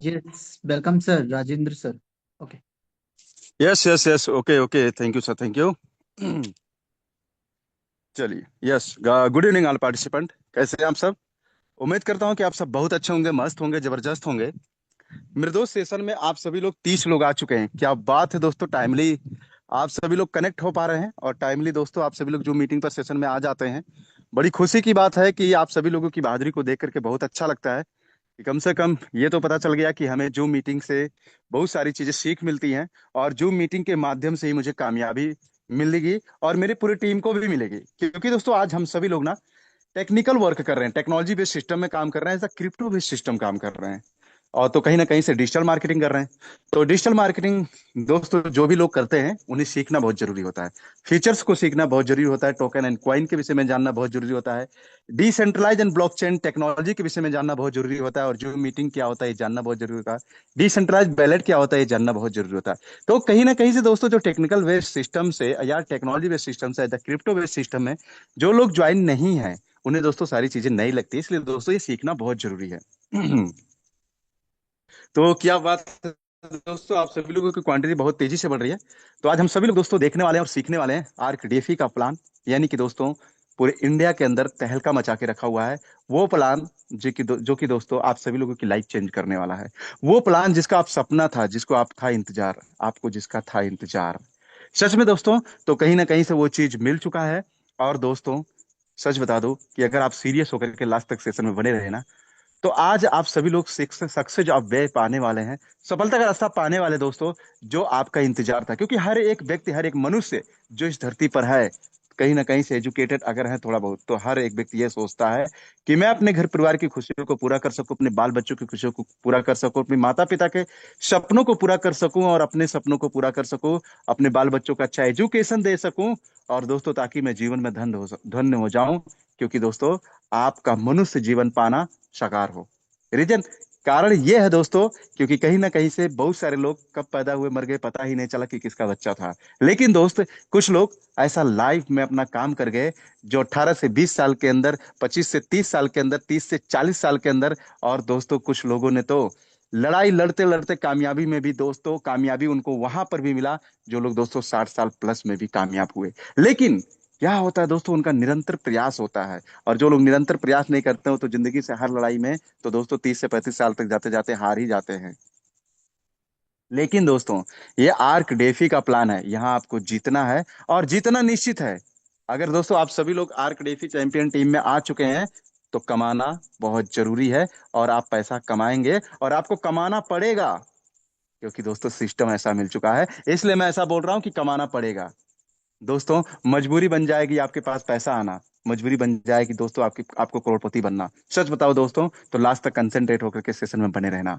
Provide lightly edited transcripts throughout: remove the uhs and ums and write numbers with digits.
Yes, welcome sir, Rajendra sir. Okay. Yes yes yes, okay okay, thank you sir, thank you. चलिए, yes, good evening all participant, कैसे हैं आप सब? उम्मीद करता हूं कि आप सब बहुत अच्छे होंगे, मस्त होंगे, जबरदस्त होंगे। मेरे दोस्त सेशन में आप सभी लोग 30 लोग आ चुके हैं, क्या बात है दोस्तों, टाइमली आप सभी लोग कनेक्ट हो पा रहे हैं और टाइमली दोस्तों आप सभी लोग जो मीटिंग पर सेशन में आ जाते हैं। बड़ी खुशी की बात है कि आप सभी लोगों की बहादुरी को देख करके बहुत अच्छा लगता है कि कम से कम ये तो पता चल गया कि हमें जूम मीटिंग से बहुत सारी चीजें सीख मिलती हैं और जूम मीटिंग के माध्यम से ही मुझे कामयाबी मिलेगी और मेरी पूरी टीम को भी मिलेगी, क्योंकि दोस्तों आज हम सभी लोग ना टेक्निकल वर्क कर रहे हैं, टेक्नोलॉजी बेस्ड सिस्टम में काम कर रहे हैं, ऐसा क्रिप्टो बेस्ड सिस्टम काम कर रहे हैं। और तो कहीं ना कहीं से डिजिटल मार्केटिंग कर रहे हैं। तो डिजिटल मार्केटिंग दोस्तों जो भी लोग करते हैं उन्हें सीखना बहुत जरूरी होता है। फीचर्स को सीखना बहुत जरूरी होता है, टोकन एंड क्वाइन के विषय में जानना बहुत जरूरी होता है, डिसेंट्रलाइज एंड ब्लॉकचेन टेक्नोलॉजी के विषय में जानना बहुत जरूरी होता है, और जो मीटिंग क्या होता है ये जानना बहुत जरूरी होता है, डिसेंट्रलाइज बैलेट क्या होता है ये जानना बहुत जरूरी होता है। तो कहीं ना कहीं से दोस्तों जो टेक्निकल बेस्ड सिस्टम से या टेक्नोलॉजी बेस्ड सिस्टम से क्रिप्टो बेस्ड सिस्टम में जो लोग ज्वाइन नहीं है उन्हें दोस्तों सारी चीजें नहीं लगती, इसलिए दोस्तों ये सीखना बहुत जरूरी है। तो क्या बात है दोस्तों, आप सभी लोगों की क्वांटिटी बहुत तेजी से बढ़ रही है। तो आज हम सभी लोग दोस्तों देखने वाले हैं और सीखने वाले हैं आर्क डेफी का प्लान, यानी कि दोस्तों पूरे इंडिया के अंदर तहलका मचा के रखा हुआ है वो प्लान जो कि दोस्तों आप सभी लोगों की लाइफ चेंज करने वाला है। वो प्लान जिसका आप सपना था, जिसको आप था इंतजार, आपको जिसका था इंतजार, सच में दोस्तों तो कहीं ना कहीं से वो चीज मिल चुका है। और दोस्तों सच बता दो कि अगर आप सीरियस होकर के लास्ट तक सेशन में बने रहे ना, तो आज आप सभी लोग सक्सेस आप वे पाने वाले हैं, सफलता का रास्ता पाने वाले दोस्तों, जो आपका इंतजार था। क्योंकि हर एक व्यक्ति, हर एक मनुष्य जो इस धरती पर है, कहीं ना कहीं से एजुकेटेड अगर है थोड़ा बहुत, तो हर एक व्यक्ति ये सोचता है कि मैं अपने घर परिवार की खुशियों को पूरा कर सकूं, अपने बाल बच्चों की खुशियों को पूरा कर सकूं, अपने माता पिता के सपनों को पूरा कर सकूं और अपने सपनों को पूरा कर सकूं, अपने बाल बच्चों को अच्छा एजुकेशन दे सकूं, और दोस्तों ताकि मैं जीवन में धन्य हो जाऊं। क्योंकि दोस्तों आपका मनुष्य जीवन पाना साकार हो। रीजन, कारण ये है दोस्तों, क्योंकि कहीं ना कहीं से बहुत सारे लोग कब पैदा हुए मर गए पता ही नहीं चला कि किसका बच्चा था। लेकिन दोस्त कुछ लोग ऐसा लाइफ में अपना काम कर गए जो 18 से 20 साल के अंदर, 25 से 30 साल के अंदर, 30 से 40 साल के अंदर। और दोस्तों कुछ लोगों ने तो लड़ाई लड़ते लड़ते कामयाबी में भी दोस्तों, कामयाबी उनको वहां पर भी मिला जो लोग दोस्तों 60 साल प्लस में भी कामयाब हुए। लेकिन क्या होता है दोस्तों, उनका निरंतर प्रयास होता है। और जो लोग निरंतर प्रयास नहीं करते हो तो जिंदगी से हर लड़ाई में तो दोस्तों 30 से 35 साल तक जाते जाते हार ही जाते हैं। लेकिन दोस्तों ये आर्क डेफी का प्लान है, यहाँ आपको जीतना है और जीतना निश्चित है। अगर दोस्तों आप सभी लोग आर्क डेफी चैंपियन टीम में आ चुके हैं तो कमाना बहुत जरूरी है, और आप पैसा कमाएंगे और आपको कमाना पड़ेगा। क्योंकि दोस्तों सिस्टम ऐसा मिल चुका है, इसलिए मैं ऐसा बोल रहा हूं कि कमाना पड़ेगा। दोस्तों मजबूरी बन जाएगी आपके पास पैसा आना, मजबूरी बन जाएगी दोस्तों आपकी, आपको करोड़पति बनना। सच बताओ दोस्तों, तो लास्ट तक कंसंट्रेट होकर के सेशन में बने रहना।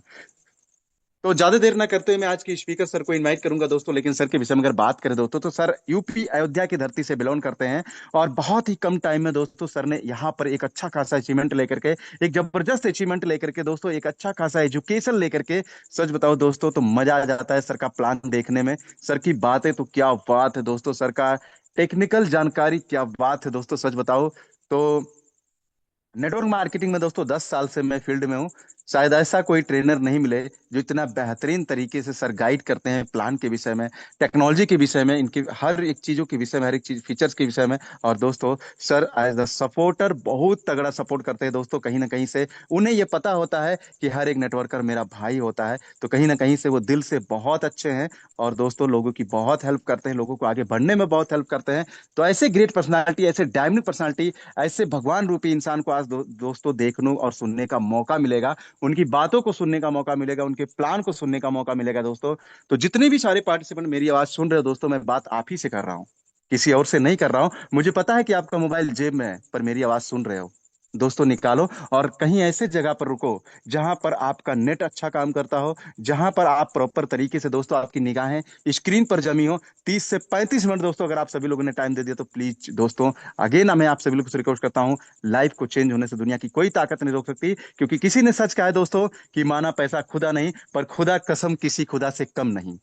तो ज्यादा देर ना करते हुए मैं आज के स्पीकर सर को इनवाइट करूंगा दोस्तों। लेकिन सर के विषय में अगर बात करें दोस्तों, तो सर यूपी अयोध्या की धरती से बिलोंग करते हैं, और बहुत ही कम टाइम में दोस्तों सर ने यहाँ पर एक अच्छा खासा अचीवमेंट लेकर के, एक जबरदस्त अचीवमेंट लेकर के दोस्तों, एक अच्छा खासा एजुकेशन लेकर के, सच बताओ दोस्तों तो मजा आ जाता है सर का प्लान देखने में। सर की बातें तो क्या बात है दोस्तों, सर का टेक्निकल जानकारी क्या बात है दोस्तों, सच बताओ तो नेटवर्क मार्केटिंग में दोस्तों 10 साल से मैं फील्ड में हूँ। शायद ऐसा कोई ट्रेनर नहीं मिले जो इतना बेहतरीन तरीके से सर गाइड करते हैं प्लान के विषय में, टेक्नोलॉजी के विषय में, इनकी हर एक चीजों के विषय में, हर एक चीज फीचर्स के विषय में। और दोस्तों सर एज द सपोर्टर बहुत तगड़ा सपोर्ट करते हैं दोस्तों। कहीं ना कहीं से उन्हें ये पता होता है कि हर एक नेटवर्कर मेरा भाई होता है, तो कहीं ना कहीं से वो दिल से बहुत अच्छे हैं। और दोस्तों लोगों की बहुत हेल्प करते हैं, लोगों को आगे बढ़ने में बहुत हेल्प करते हैं। तो ऐसे ग्रेट पर्सनालिटी, ऐसे डायमंड पर्सनालिटी, ऐसे भगवान रूपी इंसान को आज दोस्तों देखने और सुनने का मौका मिलेगा, उनकी बातों को सुनने का मौका मिलेगा, उनके प्लान को सुनने का मौका मिलेगा दोस्तों। तो जितने भी सारे पार्टिसिपेंट मेरी आवाज सुन रहे हो दोस्तों, मैं बात आप ही से कर रहा हूँ, किसी और से नहीं कर रहा हूँ। मुझे पता है कि आपका मोबाइल जेब में है पर मेरी आवाज सुन रहे हो, दोस्तों निकालो और कहीं ऐसे जगह पर रुको जहां पर आपका नेट अच्छा काम करता हो, जहां पर आप प्रॉपर तरीके से दोस्तों आपकी निगाहें स्क्रीन पर जमी हो। 30 से 35 मिनट दोस्तों अगर आप सभी लोगों ने टाइम दे दिया तो प्लीज दोस्तों, अगेन मैं आप सभी लोगों से रिक्वेस्ट करता हूं, लाइफ को चेंज होने से दुनिया की कोई ताकत नहीं रोक सकती। क्योंकि किसी ने सच कहा है दोस्तों कि माना पैसा खुदा नहीं, पर खुदा कसम किसी खुदा से कम नहीं।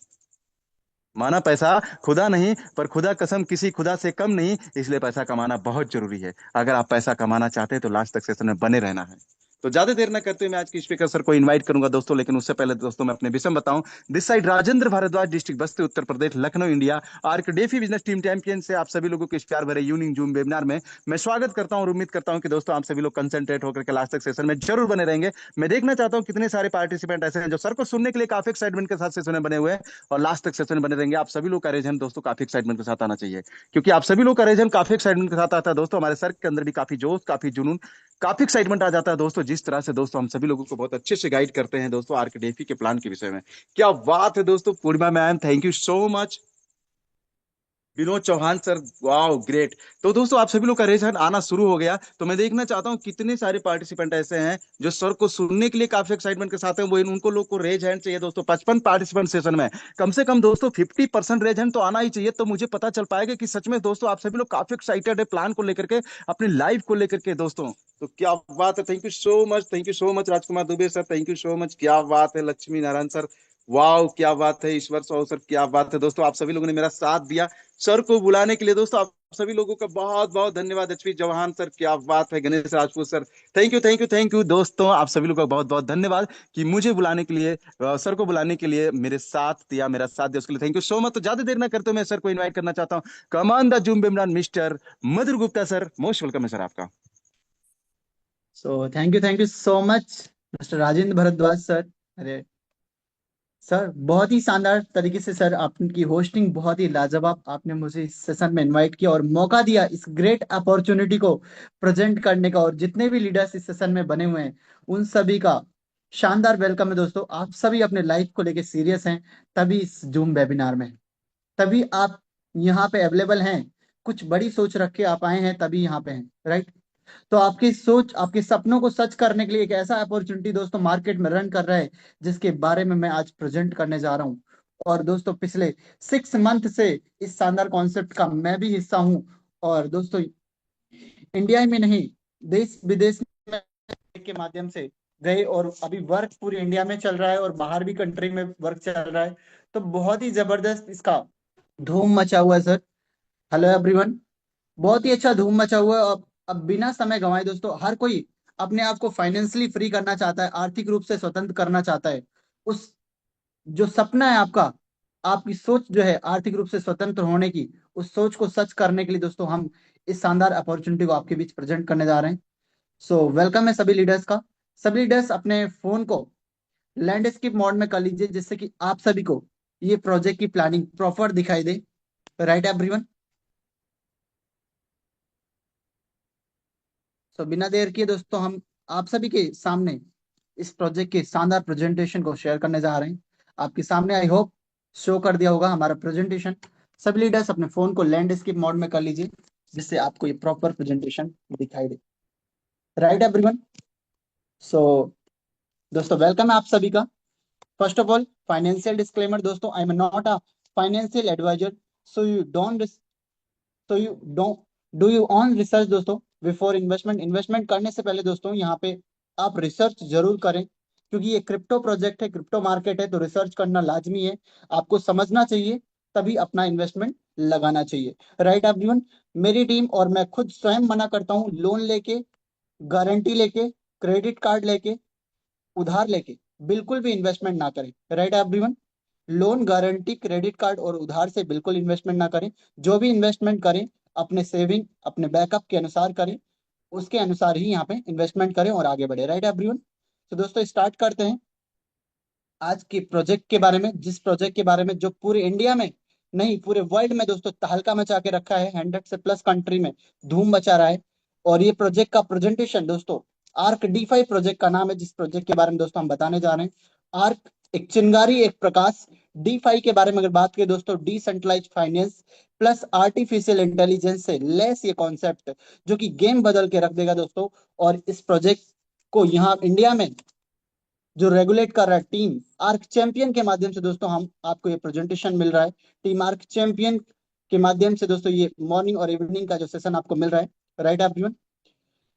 माना पैसा खुदा नहीं, पर खुदा कसम किसी खुदा से कम नहीं। इसलिए पैसा कमाना बहुत जरूरी है। अगर आप पैसा कमाना चाहते हैं तो लास्ट तक सेशन में बने रहना है। तो ज्यादा देर ना करते हुए मैं आज के स्पीकर सर को इनवाइट करूंगा दोस्तों, लेकिन उससे पहले दोस्तों मैं अपने विषय में बताऊं। This side Rajendra Bhardwaj, district Basti, Uttar Pradesh, Lucknow, India. Arc defi business team champion से आप सभी लोगों को इस प्यार भरे यूनिक जूम वेबिनार में मैं स्वागत करता हूं और उम्मीद करता हूं कि दोस्तों आप सभी लोग कंसंट्रेट होकर के लास्ट तक सेशन में जरूर बने रहेंगे। मैं देखना चाहता हूं कितने सारे पार्टिसिपेंट ऐसे हैं जो सर को सुनने के लिए काफी एक्साइटमेंट के साथ सेशन में बने हुए हैं और लास्ट तक सेशन में बने रहेंगे। आप सभी लोग का अरेंजमेंट दोस्तों काफी एक्साइटमेंट के साथ आना चाहिए, क्योंकि आप सभी लोग का अरेंजमेंट काफी एक्साइटमेंट के साथ आता है दोस्तों। हमारे सर के अंदर भी काफी जोश, काफी जुनून, काफी एक्साइटमेंट आ जाता है दोस्तों, जिस तरह से दोस्तों हम सभी लोगों को बहुत अच्छे से गाइड करते हैं दोस्तों आर्कडेफी के प्लान के विषय में। क्या बात है दोस्तों, Purnima ma'am, thank you so much. Vinod Chauhan sir, वाह ग्रेट। तो दोस्तों आप सभी लोग का रेज हैंड आना शुरू हो गया, तो मैं देखना चाहता हूँ कितने सारे पार्टिसिपेंट ऐसे हैं जो सर को सुनने के लिए काफी एक्साइटमेंट के साथ हैं। वो उनको लोग को रेज हैंड चाहिए दोस्तों। 55 पार्टिसिपेंट सेशन में कम से कम दोस्तों 50% रेज हैंड तो आना ही चाहिए, तो मुझे पता चल पाएगा कि सच में दोस्तों आप सभी लोग काफी एक्साइटेड है प्लान को लेकर के, अपनी लाइफ को लेकर के दोस्तों। तो क्या बात है, thank you so much, thank you so much Rajkumar Dubey sir, thank you so much. क्या बात है लक्ष्मी नारायण सर, वाह क्या बात है ईश्वर साहू सर, क्या बात है दोस्तों, आप सभी लोगों ने मेरा साथ दिया सर को बुलाने के लिए। दोस्तों आप सभी लोगों का बहुत बहुत धन्यवाद। एचपी चौहान सर, क्या बात है। Ganesh Rajput sir, thank you thank you thank you दोस्तों, आप सभी लोगों का बहुत बहुत धन्यवाद कि मुझे बुलाने के लिए, सर को बुलाने के लिए मेरे साथ दिया, मेरा साथ दिया, उसके लिए थैंक यू सो मच। तो ज्यादा देर ना करते हुए मैं सर को इनवाइट करना चाहता हूँ। कमान द जूम बिमरान mister Madhur Gupta sir, most welcome है सर आपका। So thank you so much mister Rajendra Bhardwaj sir. अरे सर, बहुत ही शानदार तरीके से सर आपकी होस्टिंग बहुत ही लाजवाब। आपने मुझे इस सेशन में इनवाइट किया और मौका दिया इस ग्रेट अपॉर्चुनिटी को प्रेजेंट करने का, और जितने भी लीडर्स इस सेशन में बने हुए हैं उन सभी का शानदार वेलकम है दोस्तों। आप सभी अपने लाइफ को लेके सीरियस हैं, तभी इस जूम वेबिनार में, तभी आप यहाँ पे अवेलेबल हैं। कुछ बड़ी सोच रख के आप आए हैं, तभी यहाँ पे हैं, राइट। तो आपकी सोच, आपके सपनों को सच करने के लिए एक ऐसा अपॉर्चुनिटी दोस्तों मार्केट में रन कर रहा है, जिसके बारे में मैं आज प्रेजेंट करने जा रहा हूँ। और दोस्तों पिछले 6 मंथ से इस शानदार कॉन्सेप्ट का मैं भी हिस्सा हूँ। और दोस्तों इंडिया में नहीं, देश विदेश में के माध्यम से गए, और अभी वर्क पूरी इंडिया में चल रहा है और बाहर भी कंट्री में वर्क चल रहा है। तो बहुत ही जबरदस्त इसका धूम मचा हुआ है सर। हेलो एवरीवन, बहुत ही अच्छा धूम मचा हुआ है। अब बिना समय गंवाए दोस्तों, हर कोई अपने आप को फाइनेंशियली फ्री करना चाहता है, आर्थिक रूप से स्वतंत्र करना चाहता है। उस जो सपना है आपका, आपकी सोच जो है आर्थिक रूप से स्वतंत्र होने की, उस सोच को सच करने के लिए दोस्तों हम इस शानदार अपॉर्चुनिटी को आपके बीच प्रेजेंट करने जा रहे हैं। सो वेलकम है सभी लीडर्स का। सभी लीडर्स अपने फोन को लैंडस्केप मोड में कर लीजिए, जिससे कि आप सभी को ये प्रोजेक्ट की प्लानिंग प्रॉपर दिखाई दे। Right everyone. तो बिना देर किए दोस्तों हम आप सभी के सामने इस प्रोजेक्ट के शानदार प्रेजेंटेशन को शेयर करने जा रहे हैं। आपके सामने आई होप शो कर दिया होगा हमारा प्रेजेंटेशन। सभी लीडर्स अपने फोन को लैंडस्केप मोड में कर लीजिए, जिससे आपको ये प्रॉपर प्रेजेंटेशन दिखाई दे। Right everyone. सो दोस्तों वेलकम है आप सभी का। First of all financial disclaimer दोस्तों, I am not a financial adviser, so you don't तो you don't do you on research दोस्तों बिफोर इन्वेस्टमेंट। इन्वेस्टमेंट करने से पहले दोस्तों यहाँ पे आप रिसर्च जरूर करें, क्योंकि ये क्रिप्टो प्रोजेक्ट है, क्रिप्टो मार्केट है, तो रिसर्च करना लाजमी है। आपको समझना चाहिए, तभी अपना इन्वेस्टमेंट लगाना चाहिए। Right everyone. मेरी टीम और मैं खुद स्वयं मना करता हूँ लोन लेके, गारंटी लेके, क्रेडिट कार्ड लेके, उधार लेके बिल्कुल भी इन्वेस्टमेंट ना करें। Right everyone. Loan, guarantee, credit card और उधार से बिल्कुल इन्वेस्टमेंट ना करें। जो भी इन्वेस्टमेंट करें अपने सेविंग, अपने बैकअप के अनुसार करें, उसके अनुसार ही यहाँ पे इन्वेस्टमेंट करें और आगे बढ़े। Right everyone. तो दोस्तों स्टार्ट करते हैं आज के प्रोजेक्ट के बारे में, जिस प्रोजेक्ट के बारे में जो पूरे इंडिया में नहीं पूरे वर्ल्ड में दोस्तों तहलका मचा के रखा है, 100 से प्लस कंट्री में धूम मचा रहा है। और ये प्रोजेक्ट का प्रेजेंटेशन दोस्तों आर्क डी5 प्रोजेक्ट का नाम है, जिस प्रोजेक्ट के बारे में दोस्तों हम बताने जा रहे हैं। आर्क एक चिंगारी, एक प्रकाश। डी5 के बारे में अगर बात करें दोस्तों, decentralize finance plus artificial intelligence से लेस ये कॉन्सेप्ट, जो कि गेम बदल के रख देगा दोस्तों। और इस प्रोजेक्ट को यहाँ इंडिया में जो रेगुलेट कर रहा है टीम आर्क चैंपियन के माध्यम से दोस्तों हम आपको ये प्रेजेंटेशन मिल रहा है। टीम आर्क चैंपियन के माध्यम से दोस्तों ये मॉर्निंग और इवनिंग का जो सेशन आपको मिल रहा है। Right everyone.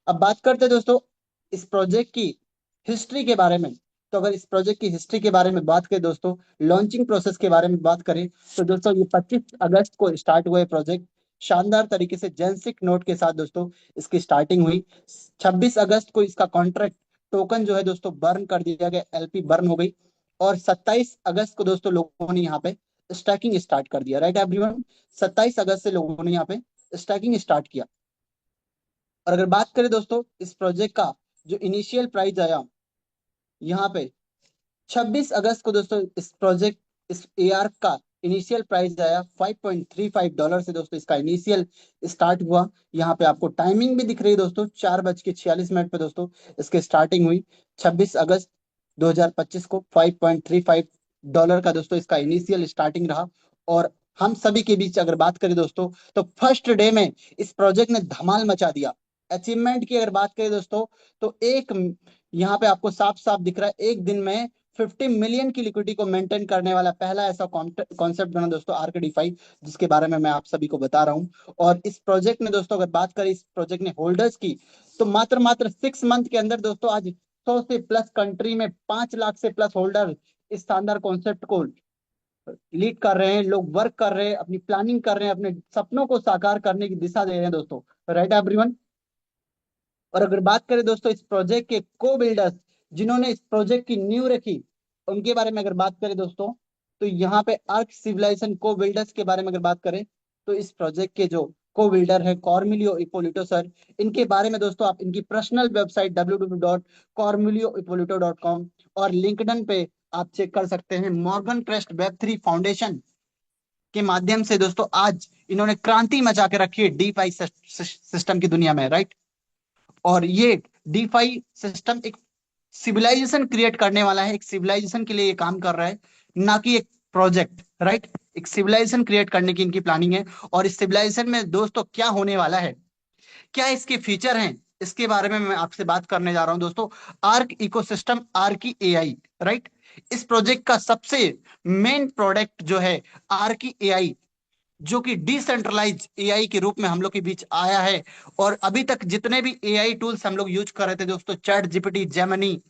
अब बात करते हैं दोस्तों इस प्रोजेक्ट की हिस्ट्री के बारे में। तो अगर इस प्रोजेक्ट की हिस्ट्री के बारे में बात करें दोस्तों, लॉन्चिंग प्रोसेस के बारे में बात करें, तो दोस्तों ये 25 अगस्त को स्टार्ट हुआ है प्रोजेक्ट। शानदार तरीके से जेंसिक नोट के साथ दोस्तों इसकी स्टार्टिंग हुई। 26 अगस्त को इसका कॉन्ट्रैक्ट टोकन जो है दोस्तों बर्न कर दिया गया, एलपी बर्न हो गई। और 27 अगस्त को दोस्तों लोगों ने यहाँ पे स्टैकिंग स्टार्ट कर दिया, राइट एवरीवन। 27 अगस्त से लोगों ने यहाँ पे स्टैकिंग स्टार्ट किया। और अगर बात करें दोस्तों इस प्रोजेक्ट का जो इनिशियल प्राइस आया यहाँ पे 26 अगस्त को दोस्तों, इस प्रोजेक्ट, इस एआर का इनिशियल प्राइस आया $5.35 से दोस्तों। इसका इनिशियल स्टार्ट हुआ। यहाँ पे आपको टाइमिंग भी दिख रही है दोस्तों, 4:46 पे दोस्तों इसकी स्टार्टिंग हुई। 26 अगस्त 2025 को $5.35 का दोस्तों इसका इनिशियल स्टार्टिंग रहा। और हम सभी के बीच अगर बात करें दोस्तों, तो फर्स्ट डे में इस प्रोजेक्ट ने धमाल मचा दिया। अचीवमेंट की अगर बात करें दोस्तों, तो यहाँ पे आपको साफ साफ दिख रहा है, एक दिन में 50 मिलियन की लिक्विडिटी को मेंटेन करने वाला पहला ऐसा कॉन्सेप्ट बना दोस्तों आर्क डिफाई, जिसके बारे में मैं आप सभी को बता रहा हूं। और इस प्रोजेक्ट ने दोस्तों, अगर बात करें इस प्रोजेक्ट ने होल्डर्स की, तो मात्र मात्र 6 मंथ के अंदर दोस्तों आज 100 से प्लस कंट्री में 5 लाख से प्लस होल्डर इस शानदार कॉन्सेप्ट को लीड कर रहे हैं। लोग वर्क कर रहे हैं, अपनी प्लानिंग कर रहे हैं, अपने सपनों को साकार करने की दिशा दे रहे हैं दोस्तों, राइट एवरीवन। और अगर बात करें दोस्तों इस प्रोजेक्ट के को बिल्डर्स, जिन्होंने इस प्रोजेक्ट की नींव रखी, उनके बारे में अगर बात करें दोस्तों, तो यहाँ पे आर्क सिविलाइजेशन को बिल्डर्स के बारे में अगर बात करें, तो इस प्रोजेक्ट के जो को बिल्डर है कॉर्मिलियो इपोलिटो सर, इनके बारे में दोस्तों आप इनकी पर्सनल वेबसाइट www.cormilioipolito.com और लिंक्डइन पे आप चेक कर सकते हैं। मॉर्गन क्रेस्ट वेब 3 फाउंडेशन के माध्यम से दोस्तों आज इन्होंने क्रांति मचा के रखी है डीफाई सिस्टम की दुनिया में, राइट। और ये डीफाई सिस्टम एक सिविलाइजेशन क्रिएट करने वाला है, एक सिविलाइजेशन के लिए ये काम कर रहा है, ना कि एक प्रोजेक्ट, राइट। एक सिविलाइजेशन क्रिएट करने की इनकी प्लानिंग है। और इस सिविलाइजेशन में दोस्तों क्या होने वाला है, क्या इसके फीचर हैं, इसके बारे में मैं आपसे बात करने जा रहा हूं दोस्तों। Arc ecosystem, Archie AI, right. इस प्रोजेक्ट का सबसे मेन प्रोडक्ट जो है आर्की एआई, जो कि डिसेंट्रलाइज एआई के रूप में हम लोग के बीच आया है। और अभी तक जितने भी एआई टूल्स हम लोग यूज कर रहे थे दोस्तों, चैट जीपीटी, जेमिनी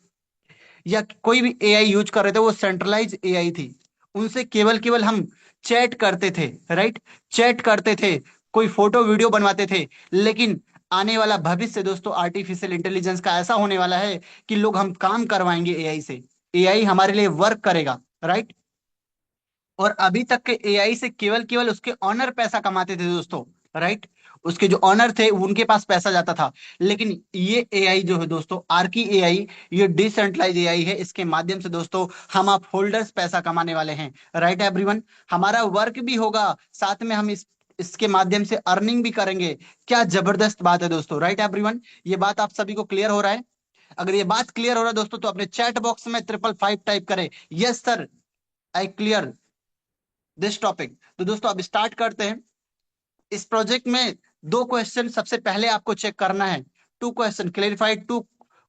या कोई भी एआई यूज कर रहे थे, वो सेंट्रलाइज एआई थी। उनसे केवल केवल हम चैट करते थे, राइट। चैट करते थे, कोई फोटो वीडियो बनवाते थे। लेकिन आने वाला भविष्य दोस्तों आर्टिफिशियल इंटेलिजेंस का ऐसा होने वाला है कि लोग हम काम करवाएंगे एआई से, एआई हमारे लिए वर्क करेगा, राइट। और अभी तक के एआई से केवल केवल उसके ऑनर पैसा कमाते थे दोस्तों, राइट। उसके जो ऑनर थे उनके पास पैसा जाता था। लेकिन ये एआई जो है दोस्तों, आर्की एआई, ये डिसेंट्रलाइज एआई है। इसके माध्यम से दोस्तों हम आप होल्डर्स पैसा कमाने वाले हैं, राइट एवरीवन। हमारा वर्क भी होगा, साथ में हम इसके माध्यम से अर्निंग भी करेंगे। क्या जबरदस्त बात है दोस्तों, राइट एवरीवन। ये बात आप सभी को क्लियर हो रहा है? अगर ये बात क्लियर हो रहा है दोस्तों, तो अपने चैट बॉक्स में 555 टाइप करें, yes sir, I clear this topic. तो दोस्तों अब स्टार्ट करते हैं। इस प्रोजेक्ट में दो क्वेश्चन सबसे पहले आपको चेक करना है। Two question clarified, two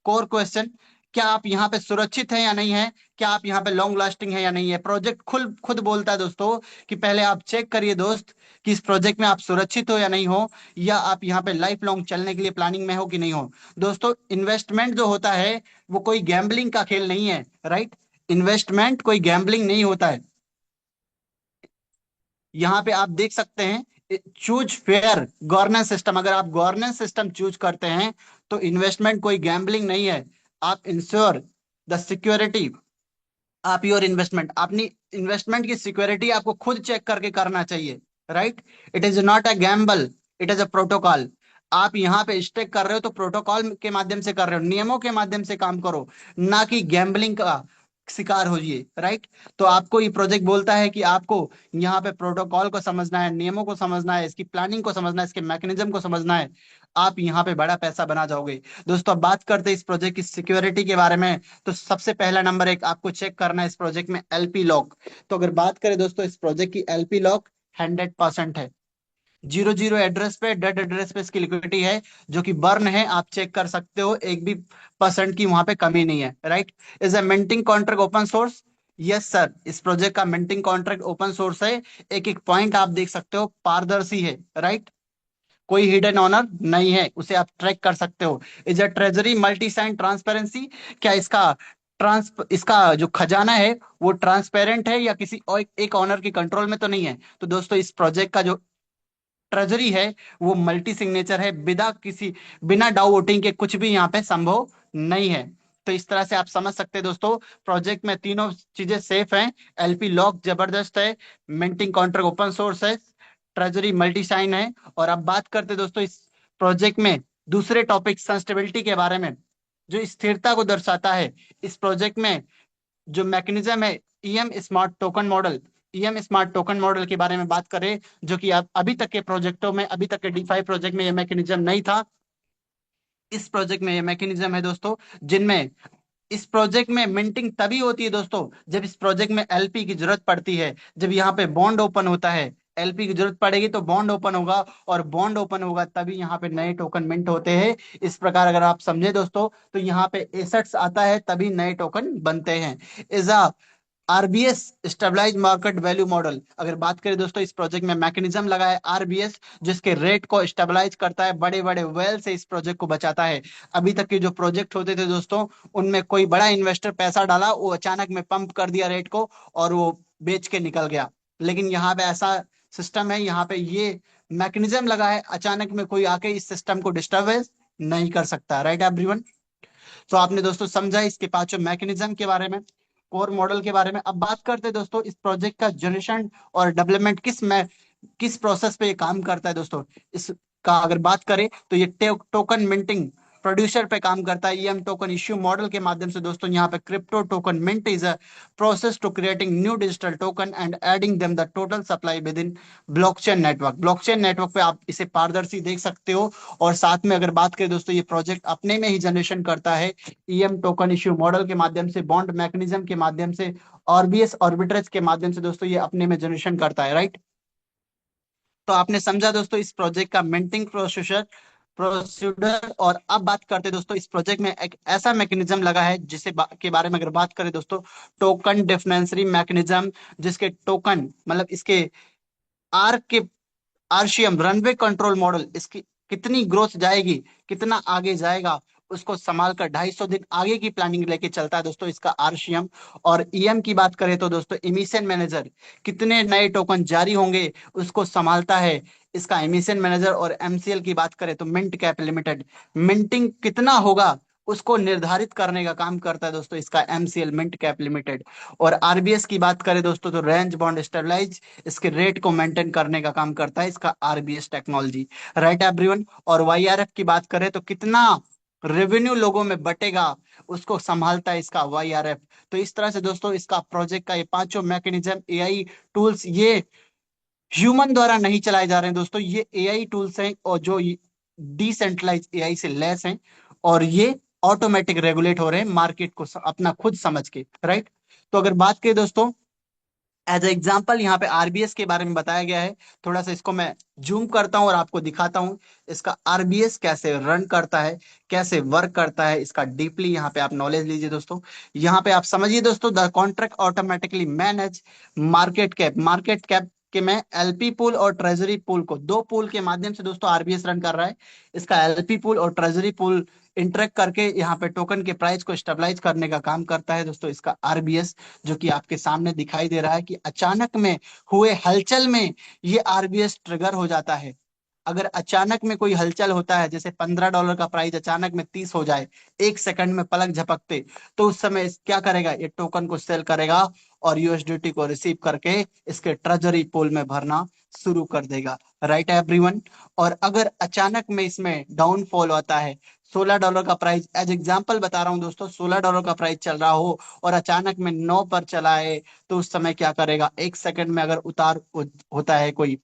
core question. क्या आप यहाँ पे सुरक्षित हैं या नहीं है, क्या आप यहाँ पे लॉन्ग लास्टिंग है या नहीं है। प्रोजेक्ट खुद खुद बोलता है दोस्तों कि पहले आप चेक करिए दोस्त कि इस प्रोजेक्ट में आप सुरक्षित हो या नहीं हो, या आप यहाँ पे लाइफ लॉन्ग चलने के लिए प्लानिंग में हो कि नहीं हो। दोस्तों इन्वेस्टमेंट जो होता है वो कोई गैम्बलिंग का खेल नहीं है, राइट। इन्वेस्टमेंट कोई गैम्बलिंग नहीं होता है। यहाँ पे आप देख सकते हैं, चूज फेयर गवर्नेंस सिस्टम। अगर आप गवर्नेंस सिस्टम चूज करते हैं तो इन्वेस्टमेंट कोई गैम्बलिंग नहीं है। आप इंश्योर द सिक्योरिटी आप योर इन्वेस्टमेंट, अपनी इन्वेस्टमेंट की सिक्योरिटी आपको खुद चेक करके करना चाहिए, right. It is not a gamble, it is a protocol. आप यहाँ पे स्टेक कर रहे हो तो प्रोटोकॉल के माध्यम से कर रहे हो, नियमों के माध्यम से काम करो, ना कि गैम्बलिंग का शिकार होइए, राइट। तो आपको ये प्रोजेक्ट बोलता है कि आपको यहाँ पे प्रोटोकॉल को समझना है, नियमों को समझना है, इसकी प्लानिंग को समझना है, इसके मैकेनिज्म को समझना है। आप यहाँ पे बड़ा पैसा बना जाओगे। दोस्तों अब बात करते हैं इस प्रोजेक्ट की सिक्योरिटी के बारे में। तो सबसे पहला नंबर एक आपको चेक करना है इस प्रोजेक्ट में एलपी लॉक। तो अगर बात करें दोस्तों इस प्रोजेक्ट की एलपी लॉक 100% है। 00 एड्रेस पे, डेड एड्रेस पे इसकी लिक्विडिटी है, जो कि बर्न है, आप चेक कर सकते हो, एक भी परसेंट की वहां पे कमी नहीं है, right. Is a minting contract open source, yes sir, इस प्रोजेक्ट का मिंटिंग कॉन्ट्रैक्ट ओपन सोर्स है। एक एक पॉइंट आप देख सकते हो, पारदर्शी है, राइट। कोई हिडन ऑनर नहीं है, उसे आप ट्रैक कर सकते हो। Is a treasury multi sign transparency, क्या इसका जो खजाना है वो ट्रांसपेरेंट है या किसी और एक ऑनर के कंट्रोल में तो नहीं है। तो दोस्तों इस प्रोजेक्ट का जो ट्रेजरी है वो मल्टी सिग्नेचर है, बिना डाउ वोटिंग के कुछ भी यहाँ पे संभव नहीं है। तो इस तरह से आप समझ सकते हैं दोस्तों, प्रोजेक्ट में तीनों चीजें सेफ हैं। एलपी लॉक जबरदस्त है, मिंटिंग कॉन्ट्रैक्ट ओपन सोर्स है, ट्रेजरी मल्टी साइन है। और अब बात करते हैं दोस्तों इस प्रोजेक्ट में दूसरे टॉपिक सस्टेनेबिलिटी के बारे में, जो स्थिरता को दर्शाता है। इस प्रोजेक्ट में जो मैकेनिज्म है, EM smart token model, EM smart token model के बारे में बात करें, जो कि आप अभी तक के प्रोजेक्टों में, अभी तक के डीफाई प्रोजेक्ट में ये मैकेनिज्म नहीं था। इस प्रोजेक्ट में ये मैकेनिज्म है दोस्तों, जिनमें इस प्रोजेक्ट में मिंटिंग तभी होती है दोस्तों जब इस प्रोजेक्ट में एलपी की जरूरत पड़ती है। जब यहाँ पे बॉन्ड ओपन होता है, एलपी की जरूरत पड़ेगी तो बॉन्ड ओपन होगा, और बॉन्ड ओपन होगा तभी यहाँ पे नए टोकन मिंट होते हैं। इस प्रकार अगर आप समझे दोस्तों, तो यहाँ पे एसेट्स आता है तभी नए टोकन बनते हैं। Is a RBS stabilize market value model. अगर बात करें दोस्तों, इस प्रोजेक्ट में मैकेनिज्म लगा है आरबीएस, जिसके रेट को स्टेबलाइज करता है, बड़े बड़े वेल से इस प्रोजेक्ट को बचाता है। अभी तक के जो प्रोजेक्ट होते थे दोस्तों, उनमें कोई बड़ा इन्वेस्टर पैसा डाला, वो अचानक में पंप कर दिया रेट को और वो बेच के निकल गया। लेकिन यहाँ पे ऐसा सिस्टम है, यहाँ पे ये मैकेनिज्म लगा है, अचानक में कोई आके इस सिस्टम को डिस्टर्ब नहीं कर सकता। Right everyone? तो आपने दोस्तों समझा इसके पांचों मैकेनिज्म के बारे में, कोर मॉडल के बारे में। अब बात करते हैं दोस्तों इस प्रोजेक्ट का जनरेशन और डेवलपमेंट किस प्रोसेस पे ये काम करता है दोस्तों। इसका अगर बात करें तो ये टोकन मिंटिंग प्रोड्यूसर पे काम करता है। ईएम टोकन इश्यू मॉडल के माध्यम से दोस्तों यहाँ पे crypto token mint is a process to creating new digital token and adding them the total supply within blockchain network. Blockchain network पे आप इसे पारदर्शी देख सकते हो। और साथ में अगर बात करें दोस्तों, ये प्रोजेक्ट अपने में ही जनरेशन करता है ईएम टोकन इश्यू मॉडल के माध्यम से, बॉन्ड मैकेनिज्म के माध्यम से, आरबीएस आर्बिट्रेज के माध्यम से दोस्तों ये अपने में जनरेशन करता है। राइट? तो आपने समझा दोस्तों इस प्रोजेक्ट का मिंटिंग प्रोसीडर। और अब बात करते हैं दोस्तों, इस प्रोजेक्ट में एक ऐसा मैकेनिज्म लगा है के बारे में अगर बात करें दोस्तों, टोकन डिफरेंशियरी मैकेनिज्म, जिसके टोकन मतलब इसके आर के आरसीएम रनवे कंट्रोल मॉडल, इसकी कितनी ग्रोथ जाएगी, कितना आगे जाएगा, उसको संभाल कर 250 दिन आगे की प्लानिंग लेके चलता है दोस्तों इसका आरसीएम। और ईएम की बात करें तो दोस्तों, इमिशन मैनेजर, कितने नए टोकन जारी होंगे उसको संभालता है इसका इमिशन मैनेजर। और एमसीएल की बात करें तो मिंट कैप लिमिटेड, मिंटिंग कितना होगा उसको निर्धारित करने का काम करता है दोस्तों इसका एमसीएल मिंट कैप लिमिटेड। और आरबीएस की बात करें दोस्तों, तो रेंज बॉन्ड स्टेबलाइज, इसके रेट को मेंटेन करने का काम करता है इसका आरबीएस टेक्नोलॉजी। Right everyone? और वाईआरएफ की बात करें तो कितना रेवेन्यू लोगों में बटेगा उसको संभालता है इसका वाईआरएफ। तो इस तरह से दोस्तों इसका प्रोजेक्ट का ये पांचों मैकेनिज्म, एआई टूल्स, ये ह्यूमन द्वारा नहीं चलाए जा रहे हैं दोस्तों, ये एआई टूल्स हैं और जो डिसेंट्रलाइज एआई से लेस हैं। और ये ऑटोमेटिक रेगुलेट हो रहे हैं मार्केट को अपना खुद समझ के। राइट? तो अगर बात करें दोस्तों, एज एग्जाम्पल यहाँ पे आरबीएस के बारे में बताया गया है। थोड़ा सा इसको मैं जूम करता हूँ और आपको दिखाता हूँ इसका आरबीएस कैसे रन करता है, कैसे वर्क करता है, इसका डीपली यहाँ पे आप नॉलेज लीजिए दोस्तों। यहाँ पे आप समझिए दोस्तों, the contract automatically manage market cap के में एलपी पूल और ट्रेजरी पूल को, दो पूल के माध्यम से दोस्तों आरबीएस रन कर रहा है। इसका एलपी पूल और ट्रेजरी पूल इंटरेक्ट करके यहाँ पे टोकन के प्राइस को स्टेबलाइज करने का काम करता है दोस्तों इसका आरबीएस, जो कि आपके सामने दिखाई दे रहा है कि अचानक में हुए हलचल में ये आरबीएस ट्रिगर हो जाता है। अगर अचानक में कोई हलचल होता है, जैसे $15 का प्राइस अचानक में 30 हो जाए, एक सेकंड में पलक झपकते, तो उस समय क्या करेगा, ये टोकन को सेल करेगा और यूएसडीटी को रिसीव करके इसके ट्रेजरी पूल में भरना शुरू कर देगा। Right everyone? और अगर अचानक में इसमें डाउनफॉल होता है, $16 का प्राइस, एज एग्जाम्पल बता रहा हूं दोस्तों, $16 का प्राइस चल रहा हो और अचानक में 9 पर चला है, तो उस समय क्या करेगा, एक सेकंड में अगर उतार होता है कोई,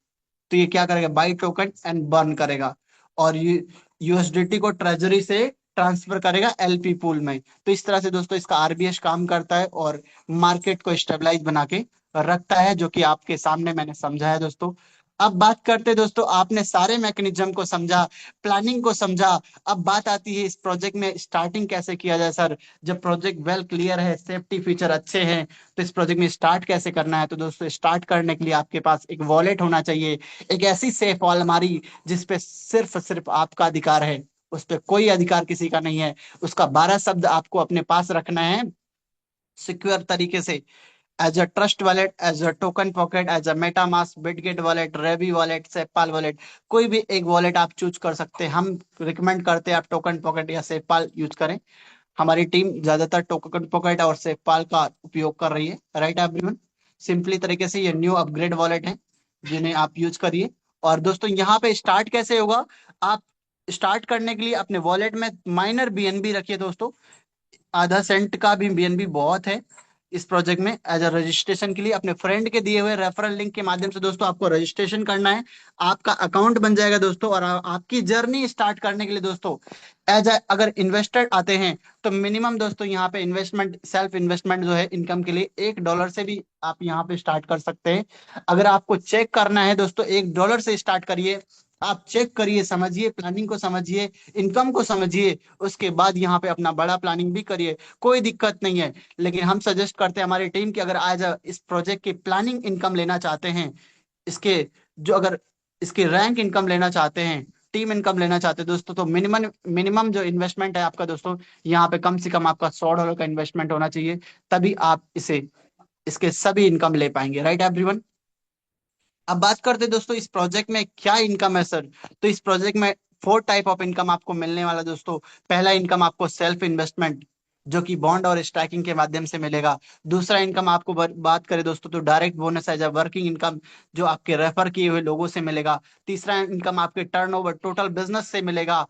तो ये क्या करेगा, बाई टोकन एंड बर्न करेगा और यूएसडीटी को ट्रेजरी से ट्रांसफर करेगा एलपी पूल में। तो इस तरह से दोस्तों इसका आरबीएस काम करता है और मार्केट को स्टेबलाइज बना के रखता है, जो कि आपके सामने मैंने समझा है दोस्तों। अब बात करते हैं दोस्तों, आपने सारे मैकेनिज्म को समझा, प्लानिंग को समझा। अब बात आती है इस प्रोजेक्ट में स्टार्टिंग कैसे किया जाए सर। जब प्रोजेक्ट वेल क्लियर है, सेफ्टी फीचर अच्छे हैं, तो इस प्रोजेक्ट में स्टार्ट कैसे करना है। तो दोस्तों स्टार्ट करने के लिए आपके पास एक वॉलेट होना चाहिए, एक ऐसी सेफ अलमारी जिसपे सिर्फ आपका अधिकार है, उस पे कोई अधिकार किसी का नहीं है। उसका 12 शब्द आपको अपने पास रखना है सिक्योर तरीके से, as a trust wallet, as a token pocket, as a MetaMask, Bitget wallet, Rabby wallet, SafePal wallet. कोई भी एक वॉलेट आप चूज कर सकते हैं। हम रिकमेंड करते हैं आप टोकन पॉकेट या सेपाल यूज करें। हमारी टीम ज्यादातर टोकन पॉकेट और सेफपाल का उपयोग कर रही है, राइट एवरीवन। सिंपली तरीके से ये न्यू अपग्रेड वॉलेट है जिन्हें आप यूज करिए। और दोस्तों यहाँ पे स्टार्ट कैसे होगा, आप स्टार्ट करने के लिए अपने वॉलेट में माइनर बीएनबी रखिए दोस्तों। आधा सेंट का भी बीएनबी बहुत है इस प्रोजेक्ट में एज अ रजिस्ट्रेशन के लिए। अपने फ्रेंड के दिए हुए रेफरल लिंक के माध्यम से दोस्तों आपको रजिस्ट्रेशन करना है। आपका अकाउंट बन जाएगा दोस्तों, और आपकी जर्नी स्टार्ट करने के लिए दोस्तों एज अ अगर इन्वेस्टर आते हैं तो मिनिमम दोस्तों यहाँ पे इन्वेस्टमेंट, सेल्फ इन्वेस्टमेंट जो है इनकम के लिए $1 से भी आप यहाँ पे स्टार्ट कर सकते हैं। अगर आपको चेक करना है दोस्तों, $1 से स्टार्ट करिए। आप चेक करिए, समझिए, प्लानिंग को समझिए, इनकम को समझिए, उसके बाद यहाँ पे अपना बड़ा प्लानिंग भी करिए, कोई दिक्कत नहीं है। लेकिन हम सजेस्ट करते हैं हमारी टीम की, अगर आज इस प्रोजेक्ट की प्लानिंग इनकम लेना चाहते हैं, इसके जो अगर इसके रैंक इनकम लेना चाहते हैं, टीम इनकम लेना चाहते हैं दोस्तों, तो मिनिमम मिनिमम जो इन्वेस्टमेंट है आपका दोस्तों, यहाँ पे कम से कम आपका $100 का इन्वेस्टमेंट होना चाहिए। तभी आप इसे इसके सभी इनकम ले पाएंगे, राइट एवरीवन। अब बात करते हैं दोस्तों इस प्रोजेक्ट में क्या इनकम है सर। तो इस प्रोजेक्ट में 4 टाइप ऑफ इनकम आपको मिलने वाला दोस्तों। पहला इनकम आपको सेल्फ इन्वेस्टमेंट, जो कि बॉन्ड और स्टैकिंग के माध्यम से मिलेगा। दूसरा इनकम आपको बात करें दोस्तों तो direct bonus as a working income, जो आपके रेफर किए हुए लोगों से मिलेगा। तीसरा इनकम आपके टर्नओवर टोटल बिजनेस से मिलेगा,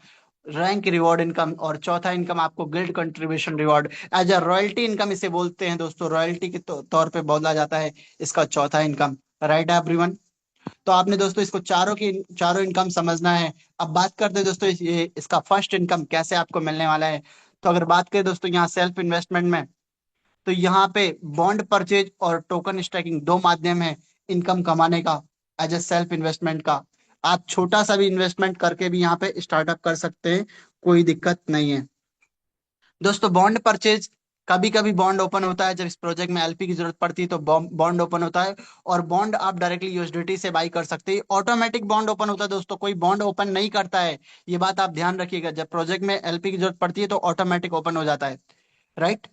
रैंक रिवॉर्ड इनकम। और चौथा इनकम आपको guild contribution reward as a royalty income इसे बोलते हैं दोस्तों, रॉयल्टी के तौर पे बोला जाता है इसका चौथा इनकम, राइट एवरीवन। तो आपने दोस्तों इसको चारों की चारों इनकम समझना है। अब बात करते हैं दोस्तों ये इसका फर्स्ट इनकम कैसे आपको मिलने वाला है। तो अगर बात करें दोस्तों यहाँ सेल्फ इन्वेस्टमेंट में, तो यहाँ पे बॉन्ड परचेज और टोकन स्टैकिंग दो माध्यम है इनकम कमाने का एज ए सेल्फ इन्वेस्टमेंट का। आप छोटा सा भी इन्वेस्टमेंट करके भी यहाँ पे स्टार्टअप कर सकते हैं, कोई दिक्कत नहीं है दोस्तों। बॉन्ड परचेज, कभी कभी बॉन्ड ओपन होता है जब इस प्रोजेक्ट में एलपी की जरूरत पड़ती है, तो बॉन्ड ओपन होता है। और बॉन्ड आप डायरेक्टली यूएसडीटी से बाई कर सकते हैं। ऑटोमेटिक बॉन्ड ओपन होता है दोस्तों, कोई बॉन्ड ओपन नहीं करता है। ये बात आप ध्यान रखिएगा, जब प्रोजेक्ट में एलपी की जरूरत पड़ती है तो ऑटोमेटिक ओपन हो जाता है, राइट।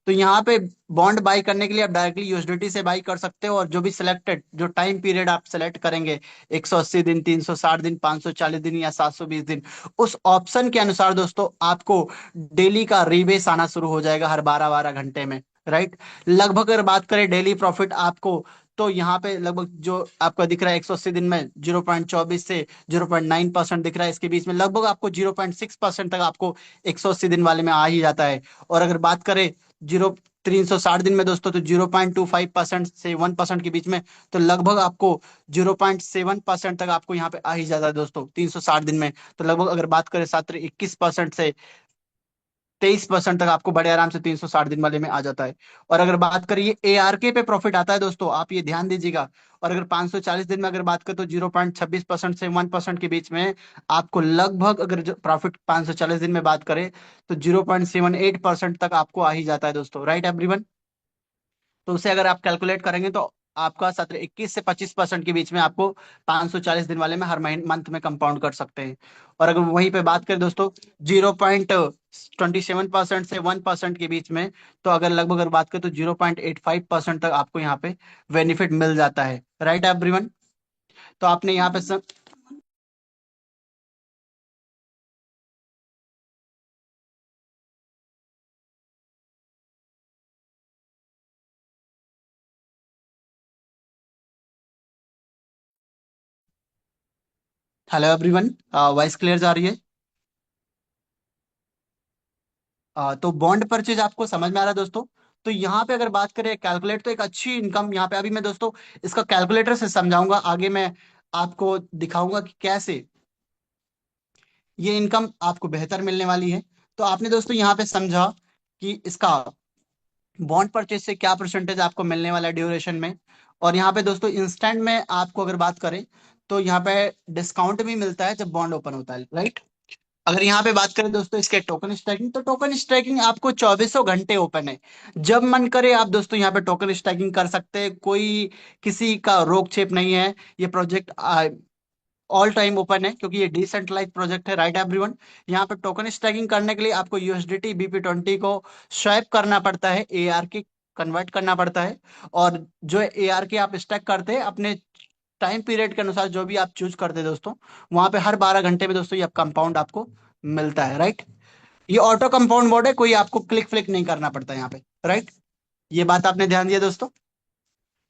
तो यहाँ पे बॉन्ड बाई करने के लिए आप डायरेक्टली यूएसडीटी से बाई कर सकते हो। और जो भी सिलेक्टेड जो टाइम पीरियड आप सेलेक्ट करेंगे, 180 दिन, 360 दिन, 540 दिन या 720 दिन, उस ऑप्शन के अनुसार दोस्तों आपको डेली का रीबेस आना शुरू हो जाएगा हर 12-12 घंटे में, राइट। लगभग अगर बात करें डेली प्रॉफिट आपको, तो यहाँ पे लगभग जो आपका दिख रहा है 180 दिन में 0.24 से 0.9% दिख रहा है, इसके बीच में लगभग आपको 0.6% तक आपको 180 दिन वाले में आ ही जाता है। और अगर बात करें जीरो 360 दिन में दोस्तों, तो 0.25% से 1% के बीच में, तो लगभग आपको 0.7% तक आपको यहाँ पे आ ही जाता है दोस्तों 360 दिन में। तो लगभग अगर बात करें 21% से 23% तक आपको बड़े आराम से 360 दिन वाले में आ जाता है। और अगर बात करिए एआरके पे प्रॉफिट आता है दोस्तों, आप ये ध्यान दीजिएगा। और अगर 540 दिन में अगर बात करें तो 0.26% से 1% के बीच में आपको लगभग, अगर जो प्रॉफिट 540 दिन में बात करें तो 0.78% तक आपको आ ही जाता है दोस्तों, राइट एवरीवन। तो उसे अगर आप कैलकुलेट करेंगे तो आपका 21 से 25% के बीच में आपको 540 दिन वाले में हर महीने मंथ में कंपाउंड कर सकते हैं। और अगर वहीं पे बात करें दोस्तों 0.27% से 1% के बीच में, तो अगर लगभग अगर बात करें तो 0.85% तक आपको यहाँ पे बेनिफिट मिल जाता है, राइट एवरीवन। तो आपने यहाँ पे हेलो एवरीवन, वॉइस क्लियर जा रही है। तो बॉन्ड परचेज आपको समझ में आ रहा है दोस्तों। तो यहाँ पे अगर बात करें कैलकुलेट, तो एक अच्छी इनकम यहाँ पे अभी मैं दोस्तों इसका कैलकुलेटर से समझाऊंगा, आगे मैं आपको दिखाऊंगा कि कैसे ये इनकम आपको बेहतर मिलने वाली है। तो आपने दोस्तों यहाँ पे समझा कि इसका बॉन्ड परचेज से क्या परसेंटेज आपको मिलने वाला है ड्यूरेशन में। और यहाँ पे दोस्तों इंस्टेंट में आपको अगर बात करें तो यहाँ पे डिस्काउंट भी मिलता है जब बॉन्ड ओपन होता है, राइट। अगर यहाँ पे बात करें दोस्तों इसके टोकन स्टैकिंग, तो टोकन स्टैकिंग आपको चौबीसों घंटे ओपन है। जब मन करे आप दोस्तों यहाँ पे टोकन स्टैकिंग कर सकते हैं, कोई किसी का रोक छेप नहीं है। ये प्रोजेक्ट ऑल टाइम ओपन है क्योंकि ये डिसेंट्रलाइज प्रोजेक्ट है, राइट एवरीवन। यहाँ पे टोकन स्टैकिंग करने के लिए आपको यूएसडीटी BP20 को स्वैप करना पड़ता है, ARK कन्वर्ट करना पड़ता है। और जो ARK आप स्टैक करते हैं अपने टाइम पीरियड के अनुसार, जो भी आप चूज करते हैं दोस्तों, वहां पे हर 12 घंटे में दोस्तों ये कंपाउंड आपको मिलता है, राइट। ये ऑटो कंपाउंड मोड है, कोई आपको क्लिक फ्लिक नहीं करना पड़ता यहाँ पे, राइट। ये बात आपने ध्यान दिया दोस्तों।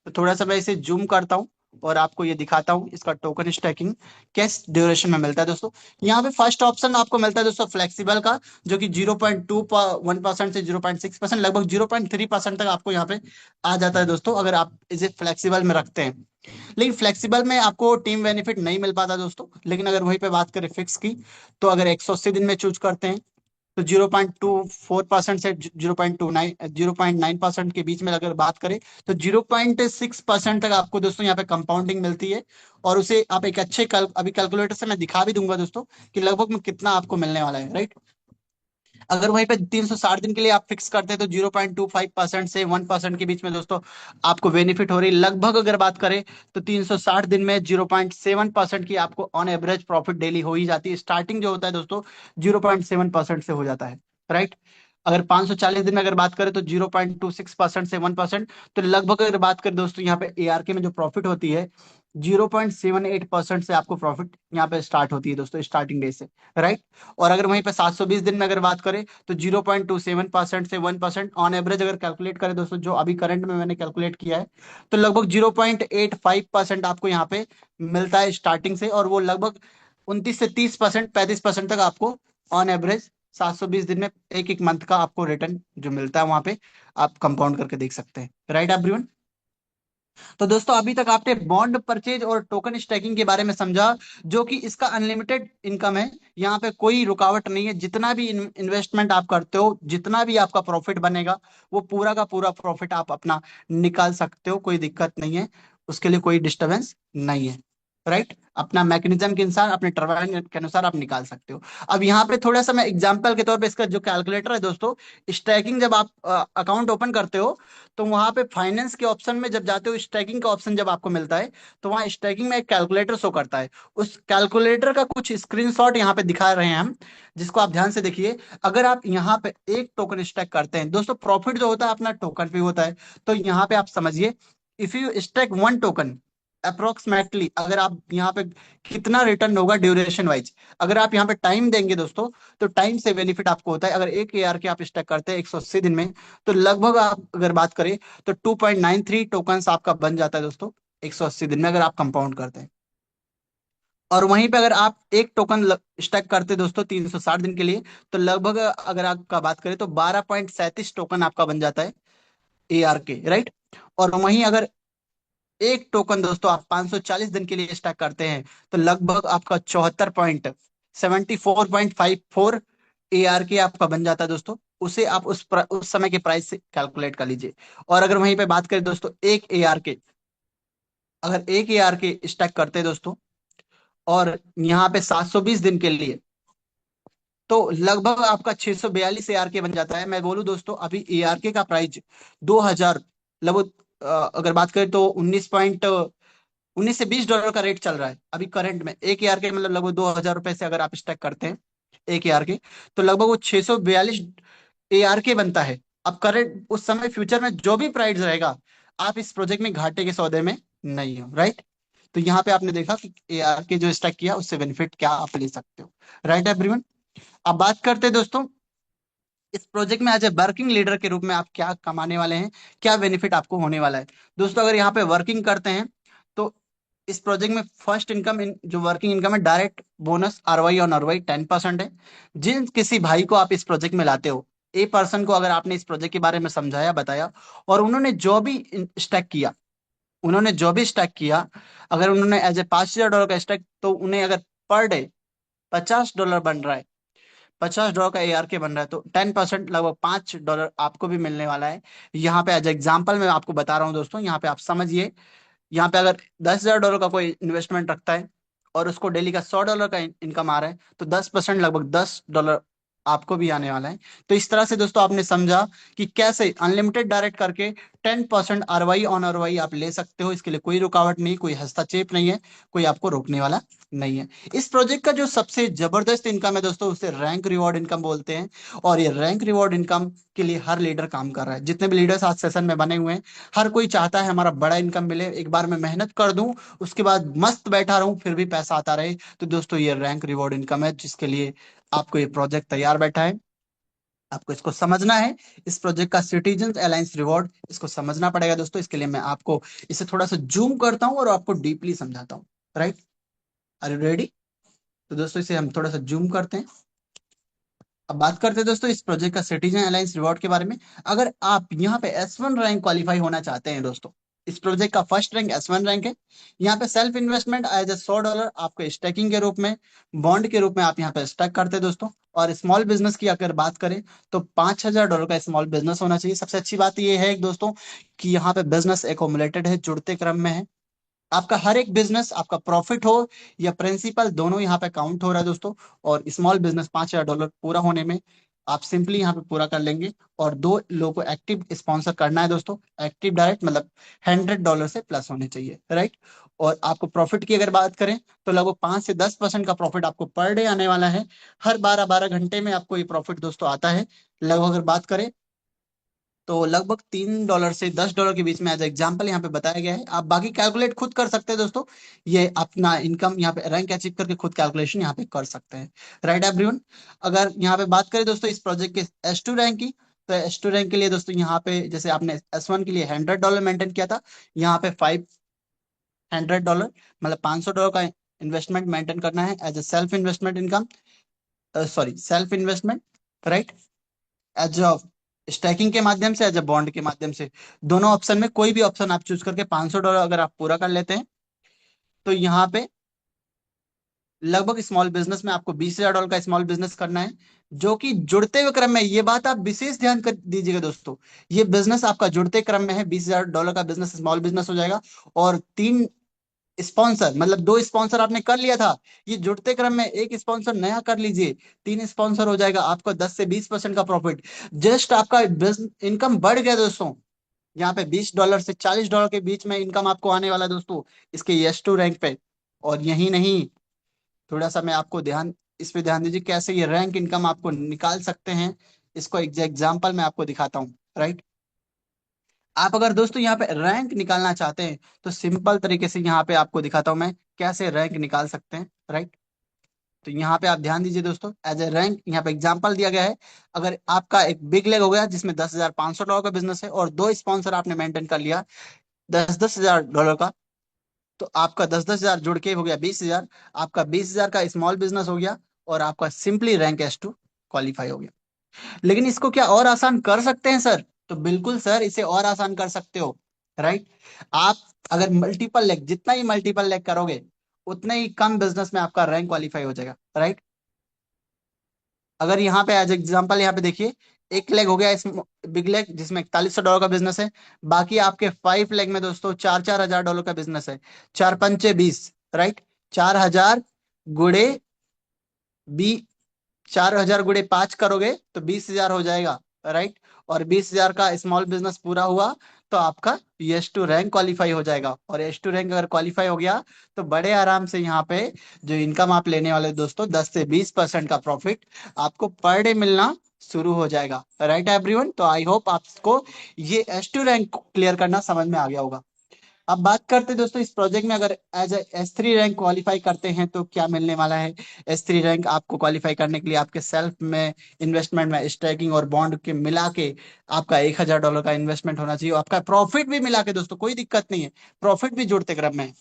तो थोड़ा सा मैं इसे जूम करता हूँ और आपको ये दिखाता हूँ इसका टोकन स्टैकिंग किस ड्यूरेशन में मिलता है दोस्तों। यहाँ पे फर्स्ट ऑप्शन आपको मिलता है दोस्तों फ्लेक्सिबल का, जो कि 0.21% से 0.6%, लगभग 0.3% तक आपको यहाँ पे आ जाता है दोस्तों, अगर आप इसे फ्लेक्सिबल में रखते हैं। लेकिन फ्लेक्सिबल में आपको टीम बेनिफिट नहीं मिल पाता दोस्तों। लेकिन अगर वहीं पे बात करें फिक्स की, तो अगर 180 दिन में चूज करते हैं, तो 0.24% से 0.9% के बीच में अगर बात करें, तो 0.6% तक आपको दोस्तों यहाँ पे कंपाउंडिंग मिलती है। और उसे आप एक अच्छे अभी कैलकुलेटर से मैं दिखा भी दूंगा दोस्तों कि लगभग में कितना आपको मिलने वाला है, राइट। अगर वहीं पे 360 दिन के लिए आप फिक्स करते हैं, तो 0.25% से 1% के बीच में दोस्तों आपको बेनिफिट हो रही है। लगभग अगर बात करें, तो 360 दिन में 0.7% की आपको ऑन एवरेज प्रॉफिट डेली हो ही जाती है। स्टार्टिंग जो होता है दोस्तों 0.7% से हो जाता है, राइट। अगर 540 दिन में अगर बात करें, तो 0.26% से 1%। तो लगभग अगर बात करें दोस्तों, यहाँ पे एआरके में जो प्रॉफिट होती है, 0.78% से आपको प्रॉफिट यहाँ पे स्टार्ट होती है दोस्तों, स्टार्टिंग डे से, राइट। और अगर वहीं पे 720 दिन में अगर बात करें, तो 0.27% से 1% ऑन एवरेज अगर कैलकुलेट करें दोस्तों, जो अभी करंट में मैंने कैलकुलेट किया है, तो लगभग 0.85% आपको यहाँ पे मिलता है स्टार्टिंग से। और वो लगभग 29 से 30%, 35% तक आपको ऑन एवरेज 720 दिन में एक एक मंथ का आपको रिटर्न जो मिलता है वहां पे, आप कंपाउंड करके देख सकते हैं, राइट एवरीवन। तो दोस्तों अभी तक आपने बॉन्ड परचेज और टोकन स्टैकिंग के बारे में समझा, जो कि इसका अनलिमिटेड इनकम है। यहाँ पे कोई रुकावट नहीं है। जितना भी इन्वेस्टमेंट आप करते हो, जितना भी आपका प्रॉफिट बनेगा, वो पूरा का पूरा प्रॉफिट आप अपना निकाल सकते हो, कोई दिक्कत नहीं है। उसके लिए कोई डिस्टरबेंस नहीं है, राइट। अपना मैकेनिज्म के अनुसार, अपने टर्बाइन के अनुसार आप निकाल सकते हो। अब यहाँ पे थोड़ा सा मैं एग्जांपल के तौर पे इसका जो कैलकुलेटर है दोस्तों, स्टैकिंग जब आप अकाउंट ओपन करते हो, तो वहां पे फाइनेंस के ऑप्शन में जब जाते हो, स्टैकिंग का ऑप्शन जब आपको मिलता है, तो वहां स्टैकिंग में एक कैलकुलेटर शो करता है। उस कैलकुलेटर का कुछ स्क्रीनशॉट यहाँ पे दिखा रहे हैं हम, जिसको आप ध्यान से देखिए। अगर आप यहाँ पे एक टोकन स्टैक करते हैं दोस्तों, प्रॉफिट जो होता है अपना टोकन पे होता है। तो यहाँ पे आप समझिए, if you stack one token, approximately अगर आप यहाँ पे कितना रिटर्न होगा ड्यूरेशन वाइज, अगर आप यहाँ पे टाइम देंगे दोस्तों, तो टाइम से बेनिफिट आपको होता है। अगर एक एआर के आप स्टैक करते हैं 180 दिन में, तो लगभग आप अगर बात करें, तो 2.93 टोकन्स आपका बन जाता है दोस्तों 180 दिन में, अगर आप कंपाउंड करते हैं। और वहीं पे अगर आप एक टोकन स्टैक करते हैं दोस्तों 360 दिन के लिए, तो लगभग अगर आपका बात करें, तो 12.37 टोकन आपका बन जाता है एआर के, राइट। और वहीं अगर एक टोकन दोस्तों आप 540 दिन के लिए स्टैक करते हैं, तो लगभग आपका 74.74.54 एआर के आपका बन जाता है दोस्तों। उसे आप उस समय के प्राइस से कैलकुलेट कर लीजिए। और अगर वहीं पे बात करें दोस्तों, एक एआर के, अगर एक एआर के स्टैक करते हैं दोस्तों, और यहाँ पे 720 दिन के लिए, तो लगभग आपका 642 एआर के बन जाता है। मैं बोलूं दोस्तों, अभी एआर के का प्राइस 2000, लगभग अगर बात करें, तो 19 से 20 डॉलर का रेट चल रहा है अभी करंट में। एक एआर के मतलब लगभग 2000 रुपए से अगर आप स्टैक करते हैं एक एआर के, तो लगभग वो 642 एआर के बनता है। अब करंट उस समय फ्यूचर में जो भी प्राइस रहेगा, आप इस प्रोजेक्ट में घाटे के सौदे में नहीं हो, राइट। तो यहाँ पे आपने देखा कि एआर के जो स्टैक किया उससे बेनिफिट क्या आप ले सकते हो, राइट एवरीवन। अब बात करते हैं दोस्तों, इस प्रोजेक्ट में एज ए वर्किंग लीडर के रूप में आप क्या कमाने वाले हैं, क्या बेनिफिट आपको होने वाला है। दोस्तों अगर यहाँ पे वर्किंग करते हैं, तो इस प्रोजेक्ट में फर्स्ट इनकम जो वर्किंग इनकम है, डायरेक्ट बोनस आरवाई ऑन आरवाई 10% है। जिन किसी भाई को आप इस प्रोजेक्ट में लाते हो, ए पर्सन को अगर आपने इस प्रोजेक्ट के बारे में समझाया बताया, और उन्होंने जो भी स्टैक किया, उन्होंने जो भी स्टैक किया, अगर उन्होंने एज ए $5000 का स्टैक, तो उन्हें अगर पर डे $50 बन रहा है, $50 का एआर के बन रहा है, तो 10% लगभग $5 आपको भी मिलने वाला है। यहाँ पे एज एग्जाम्पल मैं आपको बता रहा हूँ दोस्तों, यहाँ पे आप समझिए। यहाँ पे अगर $10,000 का कोई इन्वेस्टमेंट रखता है, और उसको डेली का $100 का इनकम आ रहा है, तो 10% लगभग $10 आपको भी आने वाला है। तो इस तरह से दोस्तों आपने समझा कि कैसे अनलिमिटेड डायरेक्ट करके 10% आरवाई ऑन आरवाई आप ले सकते हो। इसके लिए कोई रुकावट नहीं, कोई हस्तक्षेप नहीं है, कोई आपको रोकने वाला नहीं है। इस प्रोजेक्ट का जो सबसे जबरदस्त इनकम है दोस्तों, उसे रैंक रिवॉर्ड इनकम बोलते हैं। और ये रैंक रिवॉर्ड इनकम के लिए हर लीडर काम कर रहा है। जितने भी लीडर्स आज सेशन में बने हुए हैं, हर कोई चाहता है हमारा बड़ा इनकम मिले, एक बार मैं मेहनत कर दूं, उसके बाद मस्त बैठा रहूं, फिर भी पैसा आता रहे। तो दोस्तों ये रैंक रिवॉर्ड इनकम है, जिसके लिए आपको ये प्रोजेक्ट तैयार बैठा है। आपको इसको समझना है। इस प्रोजेक्ट का सिटीजन अलायंस रिवॉर्ड इसको समझना पड़ेगा दोस्तों। इसके लिए मैं आपको इसे थोड़ा सा जूम करता हूँ और आपको डीपली समझाता हूँ। Right, are you ready? तो दोस्तों इसे हम थोड़ा सा जूम करते हैं। अब बात करते हैं दोस्तों इस प्रोजेक्ट का सिटीजन अलायंस रिवॉर्ड के बारे में। अगर आप यहाँ पे S1 रैंक क्वालिफाई होना चाहते हैं दोस्तों, इस प्रोजेक्ट का फर्स्ट रैंक S1 रैंक है। यहाँ पे सेल्फ इन्वेस्टमेंट एज ए $100 आपको स्टैकिंग के रूप में, बॉन्ड के रूप में आप यहाँ पे स्टैक करते हैं दोस्तों। और स्मॉल बिजनेस की अगर बात करें तो $5,000 का स्मॉल बिजनेस होना चाहिए। सबसे अच्छी बात यह है दोस्तों कि यहाँ पे बिजनेस एकोमुलेटेड है, जुड़ते क्रम में है। आपका हर एक बिजनेस, आपका प्रॉफिट हो या प्रिंसिपल, दोनों यहाँ पे काउंट हो रहा है दोस्तों। और स्मॉल बिजनेस $5,000 पूरा होने में आप सिंपली यहाँ पे पूरा कर लेंगे। और दो लोगों को एक्टिव स्पॉन्सर करना है दोस्तों। एक्टिव डायरेक्ट मतलब $100 से प्लस होने चाहिए। राइट। और आपको प्रॉफिट की अगर बात करें तो लगभग 5 से 10% का प्रॉफिट आपको पर डे आने वाला है। हर 12-12 घंटे में आपको ये प्रॉफिट दोस्तों आता है। लगभग अगर बात करें तो लगभग $3 से $10 के बीच में एज एग्जाम्पल यहाँ पे बताया गया है। आप बाकी कैलकुलेट खुद कर सकते हैं दोस्तों। ये अपना इनकम यहाँ पे रैंक अचीव करके खुद कैलकुलेशन यहाँ पे कर सकते हैं। Right everyone. अगर यहाँ पे बात करें दोस्तों इस प्रोजेक्ट के S2 रैंक की, तो S2 रैंक के लिए दोस्तों यहाँ पे जैसे आपने S1 के लिए $100 मेंटेन किया था, यहाँ पे $500 मतलब $500 का इन्वेस्टमेंट मेंटेन करना है as a self investment income, sorry self investment. Right. As a staking के माध्यम से, एज अ बॉन्ड के माध्यम से, दोनों ऑप्शन में कोई भी ऑप्शन आप चूज करके $500 अगर आप पूरा कर लेते हैं तो यहाँ पे लगभग स्मॉल बिजनेस में आपको $20,000 का स्मॉल बिजनेस करना है। जो कि जुड़ते हुए क्रम में, ये बात आप विशेष ध्यान कर दीजिएगा दोस्तों, ये बिजनेस आपका जुड़ते क्रम में है। $20,000 का बिजनेस स्मॉल बिजनेस हो जाएगा। और तीन स्पॉन्सर मतलब दो स्पॉन्सर आपने कर लिया था, ये जुड़ते क्रम में एक स्पॉन्सर नया कर लीजिए, तीन स्पॉन्सर हो जाएगा। आपको 10 से 20% का प्रॉफिट। जस्ट आपका इनकम बढ़ गया दोस्तों। यहाँ पे $20 से $40 के बीच में इनकम आपको आने वाला है दोस्तों इसके S2 रैंक पे। और यही नहीं, थोड़ा सा मैं आपको ध्यान, इस पे ध्यान दीजिए कैसे ये रैंक इनकम आपको निकाल सकते हैं। इसको एग्जाम्पल मैं आपको दिखाता हूँ। राइट। आप अगर दोस्तों यहाँ पे रैंक निकालना चाहते हैं तो सिंपल तरीके से यहाँ पे आपको दिखाता हूँ मैं कैसे रैंक निकाल सकते हैं। राइट। तो यहाँ पे आप ध्यान दीजिए दोस्तों, एज ए रैंक यहाँ पे एग्जांपल दिया गया है। अगर आपका एक बिग लेग हो गया जिसमें $10,500 का बिजनेस है और दो स्पॉन्सर आपने मेंटेन कर लिया $10,000 का, तो आपका 10,000 जुड़ के हो गया 20,000। आपका 20,000 का स्मॉल बिजनेस हो गया और आपका सिंपली रैंक S2 क्वालिफाई हो गया। लेकिन इसको क्या और आसान कर सकते हैं सर? तो बिल्कुल सर, इसे और आसान कर सकते हो। राइट। आप अगर मल्टीपल लेग, जितना ही मल्टीपल लेग करोगे उतने ही कम बिजनेस में आपका रैंक क्वालिफाई हो जाएगा। राइट। अगर यहाँ पे एज एग्जाम्पल यहाँ पे देखिए, एक लेग हो गया इस बिग लेग जिसमें $4,100 का बिजनेस है। बाकी आपके 5 लेग में दोस्तों $4,400 का बिजनेस है। 4 पंचे 20। राइट। 4,000 गुड़े बी 4,000 गुड़े 5 करोगे तो 20,000 हो जाएगा। राइट। और 20,000 का स्मॉल बिजनेस पूरा हुआ तो आपका S2 रैंक क्वालिफाई हो जाएगा। और S2 रैंक अगर क्वालिफाई हो गया तो बड़े आराम से यहाँ पे जो इनकम आप लेने वाले दोस्तों 10 से 20% का प्रॉफिट आपको पर डे मिलना शुरू हो जाएगा। Right everyone. तो आई होप आपको ये S2 रैंक क्लियर करना समझ में आ गया होगा। अब बात करते हैं दोस्तों इस प्रोजेक्ट में अगर एज S3 रैंक क्वालिफाई करते हैं तो क्या मिलने वाला है। S3 रैंक आपको क्वालिफाई करने के लिए आपके सेल्फ में, इन्वेस्टमेंट में, स्टैकिंग और बॉन्ड के मिला के आपका $1,000 का इन्वेस्टमेंट होना चाहिए। आपका प्रॉफिट भी मिला के दोस्तों कोई दिक्कत नहीं है, प्रॉफिट भी जुड़ते क्रम में है।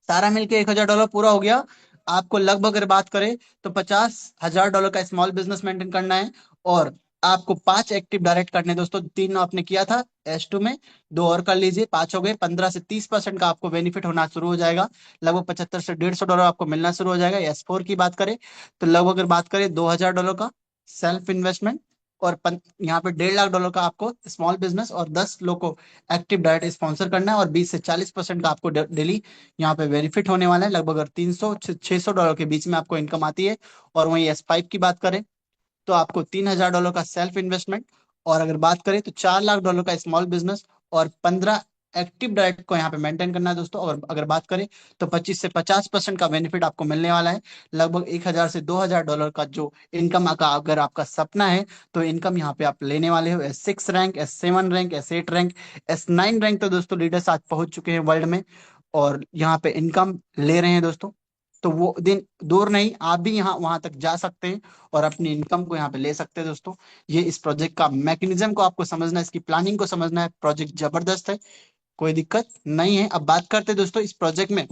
सारा मिलके $1,000 पूरा हो गया। आपको लगभग अगर बात करें तो $50,000 का स्मॉल बिजनेस मेंटेन करना है। और आपको 5 एक्टिव डायरेक्ट करने हैं दोस्तों। तीन आपने किया था S2 में, दो और कर लीजिए, 5 हो गए। 15 से 30% का आपको बेनिफिट होना शुरू हो जाएगा। लगभग 75 से $150 आपको मिलना शुरू हो जाएगा। S4 की बात करें तो लगभग अगर बात करें $2,000 का सेल्फ इन्वेस्टमेंट। और यहाँ पे $1.5 लाख का आपको स्मॉल बिजनेस और 10 लोग को एक्टिव डायरेक्ट स्पॉन्सर करना है। और 20 से 40% का आपको डेली यहाँ पे बेनिफिट होने वाला है। लगभग अगर $300 से $600 के बीच में आपको इनकम आती है। और वहीं S5 की बात करें तो आपको $3,000 का सेल्फ इन्वेस्टमेंट। और अगर बात करें तो $4 लाख का स्मॉल बिजनेस और 15 एक्टिव डायरेक्ट को यहाँ पे मेंटेन करना है दोस्तों। और अगर बात करें तो 25 से 50% का बेनिफिट आपको मिलने वाला है। लगभग 1,000 से 2,000 का जो इनकम का अगर आपका सपना है तो इनकम यहाँ पे आप लेने वाले हो। S6 rank, S7 rank, S8 rank, S9 rank तो दोस्तों लीडर्स आज पहुंच चुके हैं वर्ल्ड में और यहाँ पे इनकम ले रहे हैं दोस्तों। तो वो दिन दूर नहीं, आप भी यहाँ वहां तक जा सकते हैं और अपनी इनकम को यहाँ पे ले सकते हैं दोस्तों। ये इस प्रोजेक्ट का मैकेनिज्म को आपको समझना है, इसकी प्लानिंग को समझना है। प्रोजेक्ट जबरदस्त है, कोई दिक्कत नहीं है। अब बात करते हैं दोस्तों इस प्रोजेक्ट में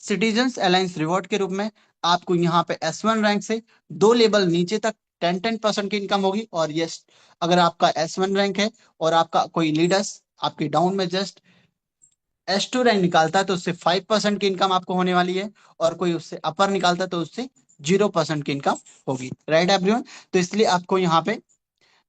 सिटीजन्स अलायंस रिवॉर्ड के रूप में आपको यहाँ पे S1 रैंक से 2 लेवल नीचे तक 10% की इनकम होगी। और यस, अगर आपका S1 रैंक है और आपका कोई लीडर्स आपकी डाउन में जस्ट S2 रैंक निकालता है तो उससे 5% की इनकम आपको होने वाली है, और कोई उससे अपर निकालता है तो उससे 0% की इनकम होगी। Right everyone? तो इसलिए आपको यहाँ पे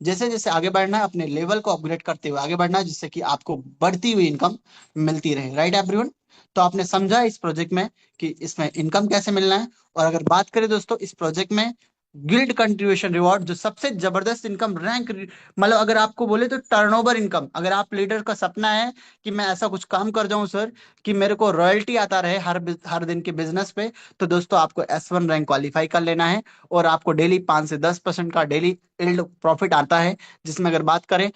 जैसे जैसे आगे बढ़ना है, अपने लेवल को अपग्रेड करते हुए आगे बढ़ना है, जिससे कि आपको बढ़ती हुई इनकम मिलती रहे। Right everyone? तो आपने समझा इस प्रोजेक्ट में कि इसमें इनकम कैसे मिलना है। और अगर बात करें दोस्तों इस प्रोजेक्ट में गिल्ड कंट्रीब्यूशन रिवॉर्ड, जो सबसे जबरदस्त इनकम रैंक, मतलब अगर आपको बोले तो टर्नओवर इनकम, अगर आप लीडर का सपना है कि मैं ऐसा कुछ काम कर जाऊं सर कि मेरे को रॉयल्टी आता रहे हर दिन के बिजनेस पे, तो दोस्तों आपको S1 रैंक क्वालिफाई कर लेना है। और आपको डेली 5 से 10% का डेली यील्ड प्रॉफिट आता है। जिसमें अगर बात करें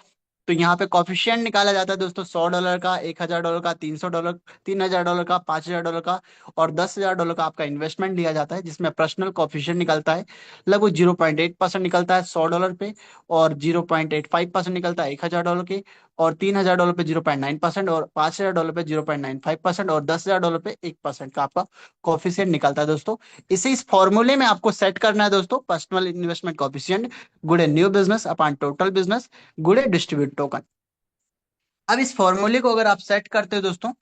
तो यहाँ पे कॉफिशिएंट निकाला जाता है दोस्तों $100 का, $1000 का, $300, $3000 का, $5000 का और $10,000 का आपका इन्वेस्टमेंट दिया जाता है, जिसमें पर्सनल कॉफिशिएंट निकलता है लगभग 0.8% निकलता है $100 पे, और 0.85% निकलता है $1000 के, और $3000 पे 0.9%, और $5000 पे 0.95%, और $10,000 पे 1% का आपका कॉफिशिएंट निकलता है दोस्तों। इसे इस फॉर्मूले में आपको सेट करना है दोस्तों, पर्सनल इन्वेस्टमेंट कॉफिशिएंट गुड़े new business upon total business गुड़े डिस्ट्रीब्यूट टोकन। अब इस फॉर्मूले को अगर आप सेट करते हो दोस्तों,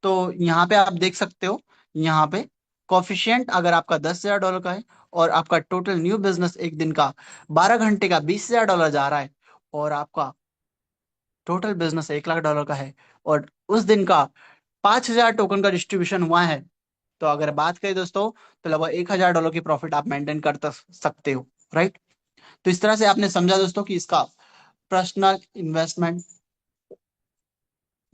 तो यहाँ पे आप देख सकते हो, यहाँ पे कॉफिशिएंट अगर आपका $10,000 का है और आपका टोटल न्यू बिजनेस एक दिन का 12 घंटे का $20,000 जा रहा है, और आपका टोटल बिजनेस $1,00,000 का है, और उस दिन का 5,000 टोकन का डिस्ट्रीब्यूशन हुआ है, तो अगर बात करें दोस्तों तो लगभग $1,000 की प्रॉफिट आप मेंटेन कर सकते हो। राइट? तो इस तरह से आपने समझा दोस्तों कि इसका पर्सनल इन्वेस्टमेंट,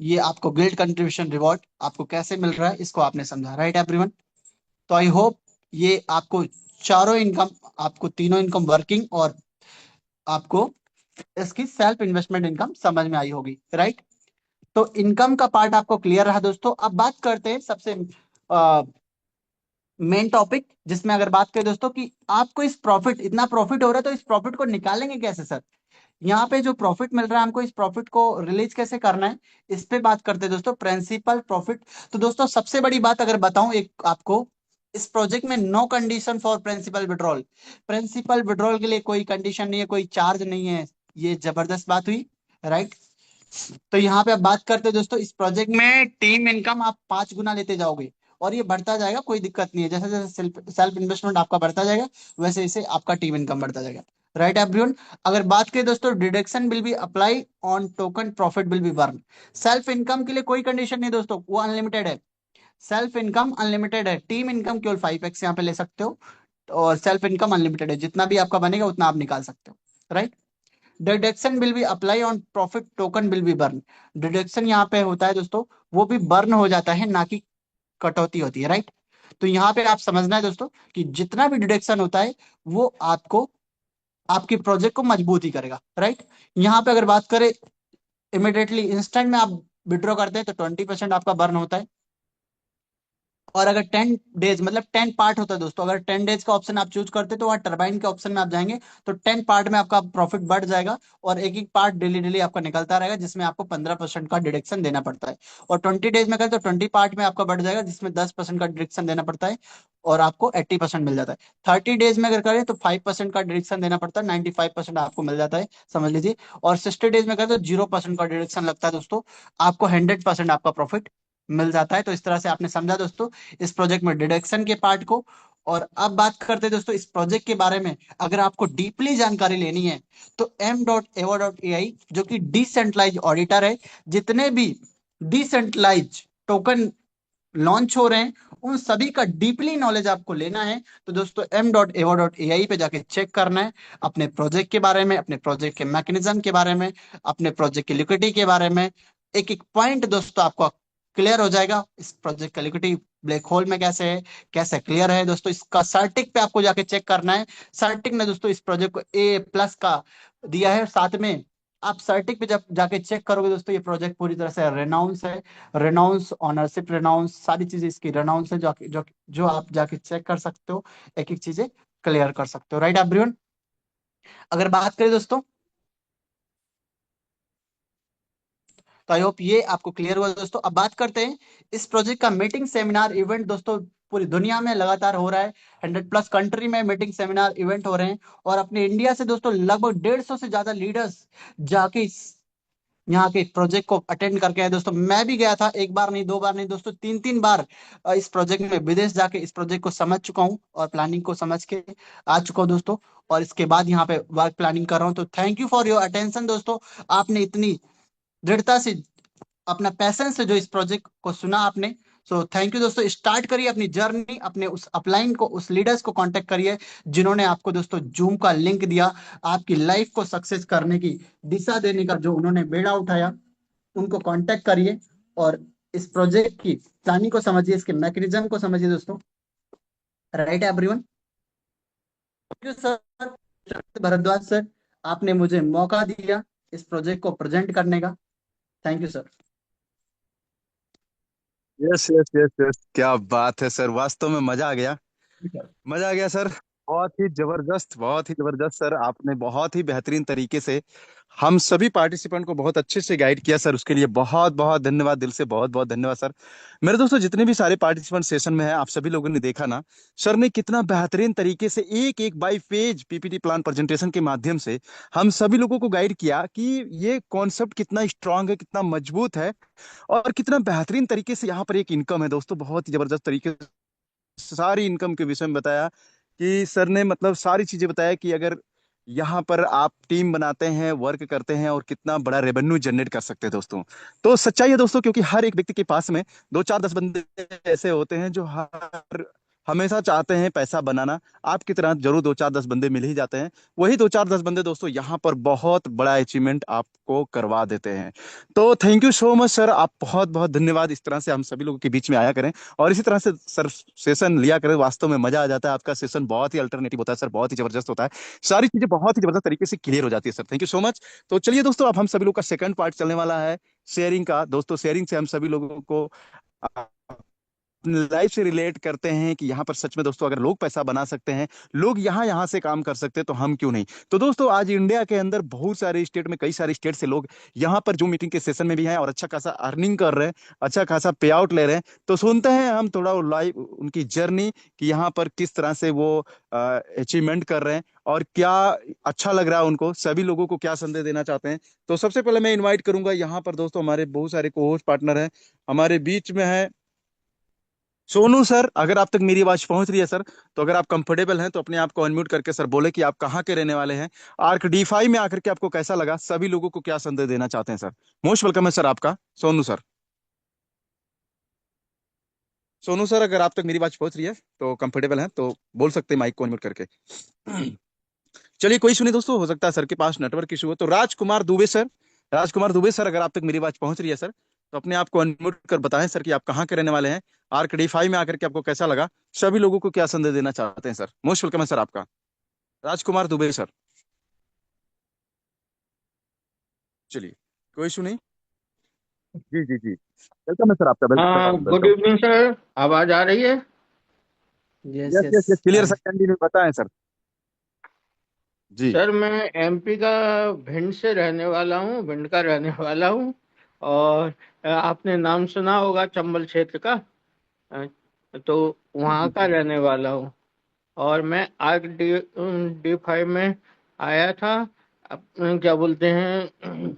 ये आपको गिल्ड कंट्रीब्यूशन रिवॉर्ड आपको कैसे मिल रहा है, इसको आपने समझा। Right everyone? तो आई होप ये आपको चारों इनकम, आपको तीनों इनकम वर्किंग और आपको इसकी सेल्फ इन्वेस्टमेंट इनकम समझ में आई होगी। राइट? तो इनकम का पार्ट आपको क्लियर रहा दोस्तों। अब बात करते हैं सबसे मेन टॉपिक, जिसमें अगर बात करें दोस्तों कि आपको इस प्रॉफिट, इतना प्रॉफिट हो रहा है तो इस प्रॉफिट को निकालेंगे कैसे सर। यहाँ पे जो प्रॉफिट मिल रहा है हमको, इस प्रॉफिट को रिलीज कैसे करना है, इस पे बात करते हैं दोस्तों, प्रिंसिपल प्रॉफिट। तो दोस्तों सबसे बड़ी बात अगर बताऊं एक आपको, इस प्रोजेक्ट में no condition for principal withdrawal. Principal withdrawal के लिए कोई कंडीशन नहीं है, कोई चार्ज नहीं है। ये जबरदस्त बात हुई। राइट? तो यहाँ पे अब बात करते हैं दोस्तों इस प्रोजेक्ट में टीम इनकम आप 5 गुना लेते जाओगे, और ये बढ़ता जाएगा, कोई दिक्कत नहीं है। जैसे जैसे सेल्फ सेल्फ इन्वेस्टमेंट आपका बढ़ता जाएगा, वैसे वैसे आपका टीम इनकम बढ़ता जाएगा। Right everyone? अगर बात करें दोस्तों, deduction will be apply on token profit will be burn. Self income के लिए कोई कंडीशन नहीं दोस्तों, वो अनलिमिटेड है। सेल्फ इनकम अनलिमिटेड है, टीम इनकम केवल 5x यहाँ पे ले सकते हो, और सेल्फ इनकम अनलिमिटेड है, जितना भी आपका बनेगा उतना आप निकाल सकते हो। Right? Deduction will be apply on profit token will be burn. Deduction यहाँ पे होता है दोस्तों, वो भी बर्न हो जाता है, ना कि कटौती होती है। राइट? तो यहाँ पे आप समझना है दोस्तों कि जितना भी डिडक्शन होता है वो आपको आपके प्रोजेक्ट को मजबूत ही करेगा। राइट? यहाँ पे अगर बात करें, इमिडिएटली इंस्टेंट में आप विड्रॉ करते हैं तो 20% आपका बर्न होता है। और अगर 10 डेज, मतलब 10 पार्ट होता है दोस्तों, अगर 10 डेज का ऑप्शन आप चूज करते हैं तो वहाँ टरबाइन के ऑप्शन में आप जाएंगे तो 10 पार्ट में आपका प्रॉफिट बढ़ जाएगा, और एक एक पार्ट डेली डेली आपका निकलता रहेगा, जिसमें आपको 15% का डिडक्शन देना पड़ता है। और 20 डेज में करें तो 20 पार्ट में आपका बढ़ जाएगा, जिसमें 10% का डिडक्शन देना पड़ता है, और आपको 80% मिल जाता है। 30 डेज में अगर करें तो 5% का डिडक्शन देना पड़ता है, 95% आपको मिल जाता है, समझ लीजिए। और 60 डेज में करें तो 0% का डिडक्शन लगता है दोस्तों, आपको 100% आपका प्रॉफिट मिल जाता है। तो इस तरह से आपने समझा दोस्तों इस प्रोजेक्ट में डिडक्शन के पार्ट को। और अब बात करते हैं दोस्तों इस प्रोजेक्ट के बारे में, अगर आपको डीपली जानकारी लेनी है तो m.ava.ai, जो कि डिसेंट्रलाइज ऑडिटर है, जितने भी डिसेंट्रलाइज टोकन लॉन्च हो रहे हैं उन सभी का डीपली नॉलेज आपको लेना है, तो दोस्तों m.ava.ai पे जाके चेक करना है अपने प्रोजेक्ट के बारे में, अपने प्रोजेक्ट के मैकेनिज्म के बारे में, अपने प्रोजेक्ट की लिक्विडिटी के बारे में। एक एक पॉइंट दोस्तों आपको क्लियर हो जाएगा, इस प्रोजेक्ट का लिक्विडिटी ब्लैक होल में कैसे है, कैसे क्लियर है दोस्तों। इसका सर्टिक पे आपको जाके चेक करना है। सर्टिक ने दोस्तों इस प्रोजेक्ट को A+ का दिया है, साथ में आप सर्टिक पे जब जाके चेक करोगे दोस्तों, ये प्रोजेक्ट पूरी तरह से रेनाउंस है। रेनाउंस ऑनरशिप, रेनाउंस, सारी चीजें इसकी रेनाउंस है, जो आप जाके चेक कर सकते हो, एक एक चीजें क्लियर कर सकते हो, राइट एवरीवन। अगर बात करें दोस्तों, तो आई होप ये आपको क्लियर हुआ दोस्तों। अब बात करते हैं इस प्रोजेक्ट का मीटिंग सेमिनार इवेंट दोस्तों, पूरी दुनिया में लगातार हो रहा है। 100+ कंट्री में मीटिंग सेमिनार इवेंट हो रहे हैं, और अपने इंडिया से दोस्तों लगभग 150 से ज्यादा लीडर्स जाके यहाँ के प्रोजेक्ट को अटेंड करके आए दोस्तों। मैं भी गया था, एक बार नहीं, दो बार नहीं दोस्तों, तीन तीन बार इस प्रोजेक्ट में विदेश जाके इस प्रोजेक्ट को समझ चुका हूँ, और प्लानिंग को समझ के आ चुका हूँ दोस्तों। और इसके बाद यहाँ पे वर्क प्लानिंग कर रहा हूँ। तो thank you for your attention दोस्तों। आपने इतनी दृढ़ता से, अपना पैशन से जो इस प्रोजेक्ट को सुना आपने, सो थैंक यू दोस्तों। स्टार्ट करिए अपनी जर्नी, अपने उस अपलाइन को, उस लीडर्स को कांटेक्ट करिए जिन्होंने आपको दोस्तों जूम का लिंक दिया, आपकी लाइफ को सक्सेस करने की दिशा देने का जो उन्होंने बेड़ा उठाया, उनको कांटेक्ट करिए। और इस प्रोजेक्ट की प्लानिंग को समझिए, इसके मैकेनिज्म को समझिए दोस्तों, right everyone. Thank you sir, Bharadwaj sir, आपने मुझे मौका दिया इस प्रोजेक्ट को प्रेजेंट करने का। Thank you sir. Yes yes yes yes, क्या बात है सर, वास्तव में मजा आ गया। मजा आ गया सर। बहुत ही जबरदस्त सर, आपने बहुत ही बेहतरीन तरीके से हम सभी पार्टिसिपेंट को बहुत अच्छे से गाइड किया सर, उसके लिए बहुत बहुत धन्यवाद, दिल से बहुत बहुत धन्यवाद सर। मेरे दोस्तों, जितने भी सारे पार्टिसिपेंट सेशन में हैं, आप सभी लोगों ने देखा ना, सर ने कितना बेहतरीन तरीके से एक एक by page PPT plan presentation के माध्यम से हम सभी लोगों को गाइड किया कि ये कॉन्सेप्ट कितना स्ट्रांग है, कितना मजबूत है, और कितना बेहतरीन तरीके से यहाँ पर एक इनकम है दोस्तों। बहुत ही जबरदस्त तरीके से सारी इनकम के विषय में बताया कि सर ने मतलब सारी चीजें बताया कि अगर यहाँ पर आप टीम बनाते हैं, वर्क करते हैं, और कितना बड़ा रेवेन्यू जनरेट कर सकते हैं दोस्तों। तो सच्चाई है दोस्तों, क्योंकि हर एक व्यक्ति के पास में दो चार दस बंदे ऐसे होते हैं जो हर हमेशा चाहते हैं पैसा बनाना। आपकी तरह जरूर दो चार दस बंदे मिल ही जाते हैं। वही दो चार दस बंदे दोस्तों यहाँ पर बहुत बड़ा अचीवमेंट आपको करवा देते हैं। तो thank you so much sir, आप बहुत बहुत धन्यवाद। इस तरह से हम सभी लोगों के बीच में आया करें, और इसी तरह से सर सेशन लिया करें, वास्तव में मजा आ जाता है। आपका सेशन बहुत ही अल्टरनेटिव होता है सर, बहुत ही जबरदस्त होता है। सारी चीजें बहुत ही जबरदस्त तरीके से क्लियर हो जाती है sir, thank you so much. तो चलिए दोस्तों, अब हम सभी लोग का सेकंड पार्ट चलने वाला है शेयरिंग का। दोस्तों, शेयरिंग से हम सभी लोगों को लाइफ से रिलेट करते हैं कि यहाँ पर सच में दोस्तों अगर लोग पैसा बना सकते हैं, लोग यहाँ यहाँ से काम कर सकते हैं, तो हम क्यों नहीं। तो दोस्तों, आज इंडिया के अंदर बहुत सारे स्टेट में, कई सारे स्टेट से लोग यहाँ पर जो मीटिंग के सेशन में भी हैं और अच्छा खासा अर्निंग कर रहे हैं, अच्छा खासा पे आउट ले रहे हैं। तो सुनते हैं हम थोड़ा लाइव उनकी जर्नी, कि यहाँ पर किस तरह से वो अचीवमेंट कर रहे हैं, और क्या अच्छा लग रहा है उनको, सभी लोगों को क्या संदेश देना चाहते हैं। तो सबसे पहले मैं इनवाइट करूंगा यहाँ पर दोस्तों, हमारे बहुत सारे को होस्ट पार्टनर हैं। हमारे बीच में है सोनू सर। अगर आप तक मेरी आवाज पहुंच रही है सर, तो अगर आप कंफर्टेबल हैं तो अपने आप को अनम्यूट करके सर बोले कि आप कहाँ के रहने वाले हैं, आर्क डी5 में आकर के आपको कैसा लगा, सभी लोगों को क्या संदेश देना चाहते हैं सर। मोस्ट वेलकम है सर आपका, सोनू सर। सोनू सर, अगर आप तक मेरी आवाज पहुंच रही है तो कंफर्टेबल है तो बोल सकते हैं माइक को अनम्यूट करके। चलिए, कोई सुनिए दोस्तों, हो सकता है सर के पास नेटवर्क इशू हो। तो राजकुमार दुबे सर, राजकुमार दुबे सर, अगर आप तक मेरी आवाज पहुंच रही है सर, तो अपने आप को अनम्यूट कर बताएं सर कि आप कहाँ के रहने वाले हैं, आर्क डी5 में आकर के आपको कैसा लगा, सभी लोगों को क्या संदेश देना चाहते हैं सर। मोस्ट वेलकम है सर आपका, राजकुमार दुबे सर। चलिए, कोई इशू नहीं। जी जी जी, वेलकम है सर आपका, हाँ, welcome good welcome. Evening sir. आवाज आ रही है? Yes yes yes. Yes yes, clear sir, continue बताएं सर। जी। सर, मैं एमपी का भिंड से रहने वाला हूँ, भिंड का रहने वाला हूँ। और आपने नाम सुना होगा चंबल क्षेत्र का। अ, तो वहाँ का रहने वाला हूँ। और मैं आर्क डी 5 में आया था। क्या बोलते हैं,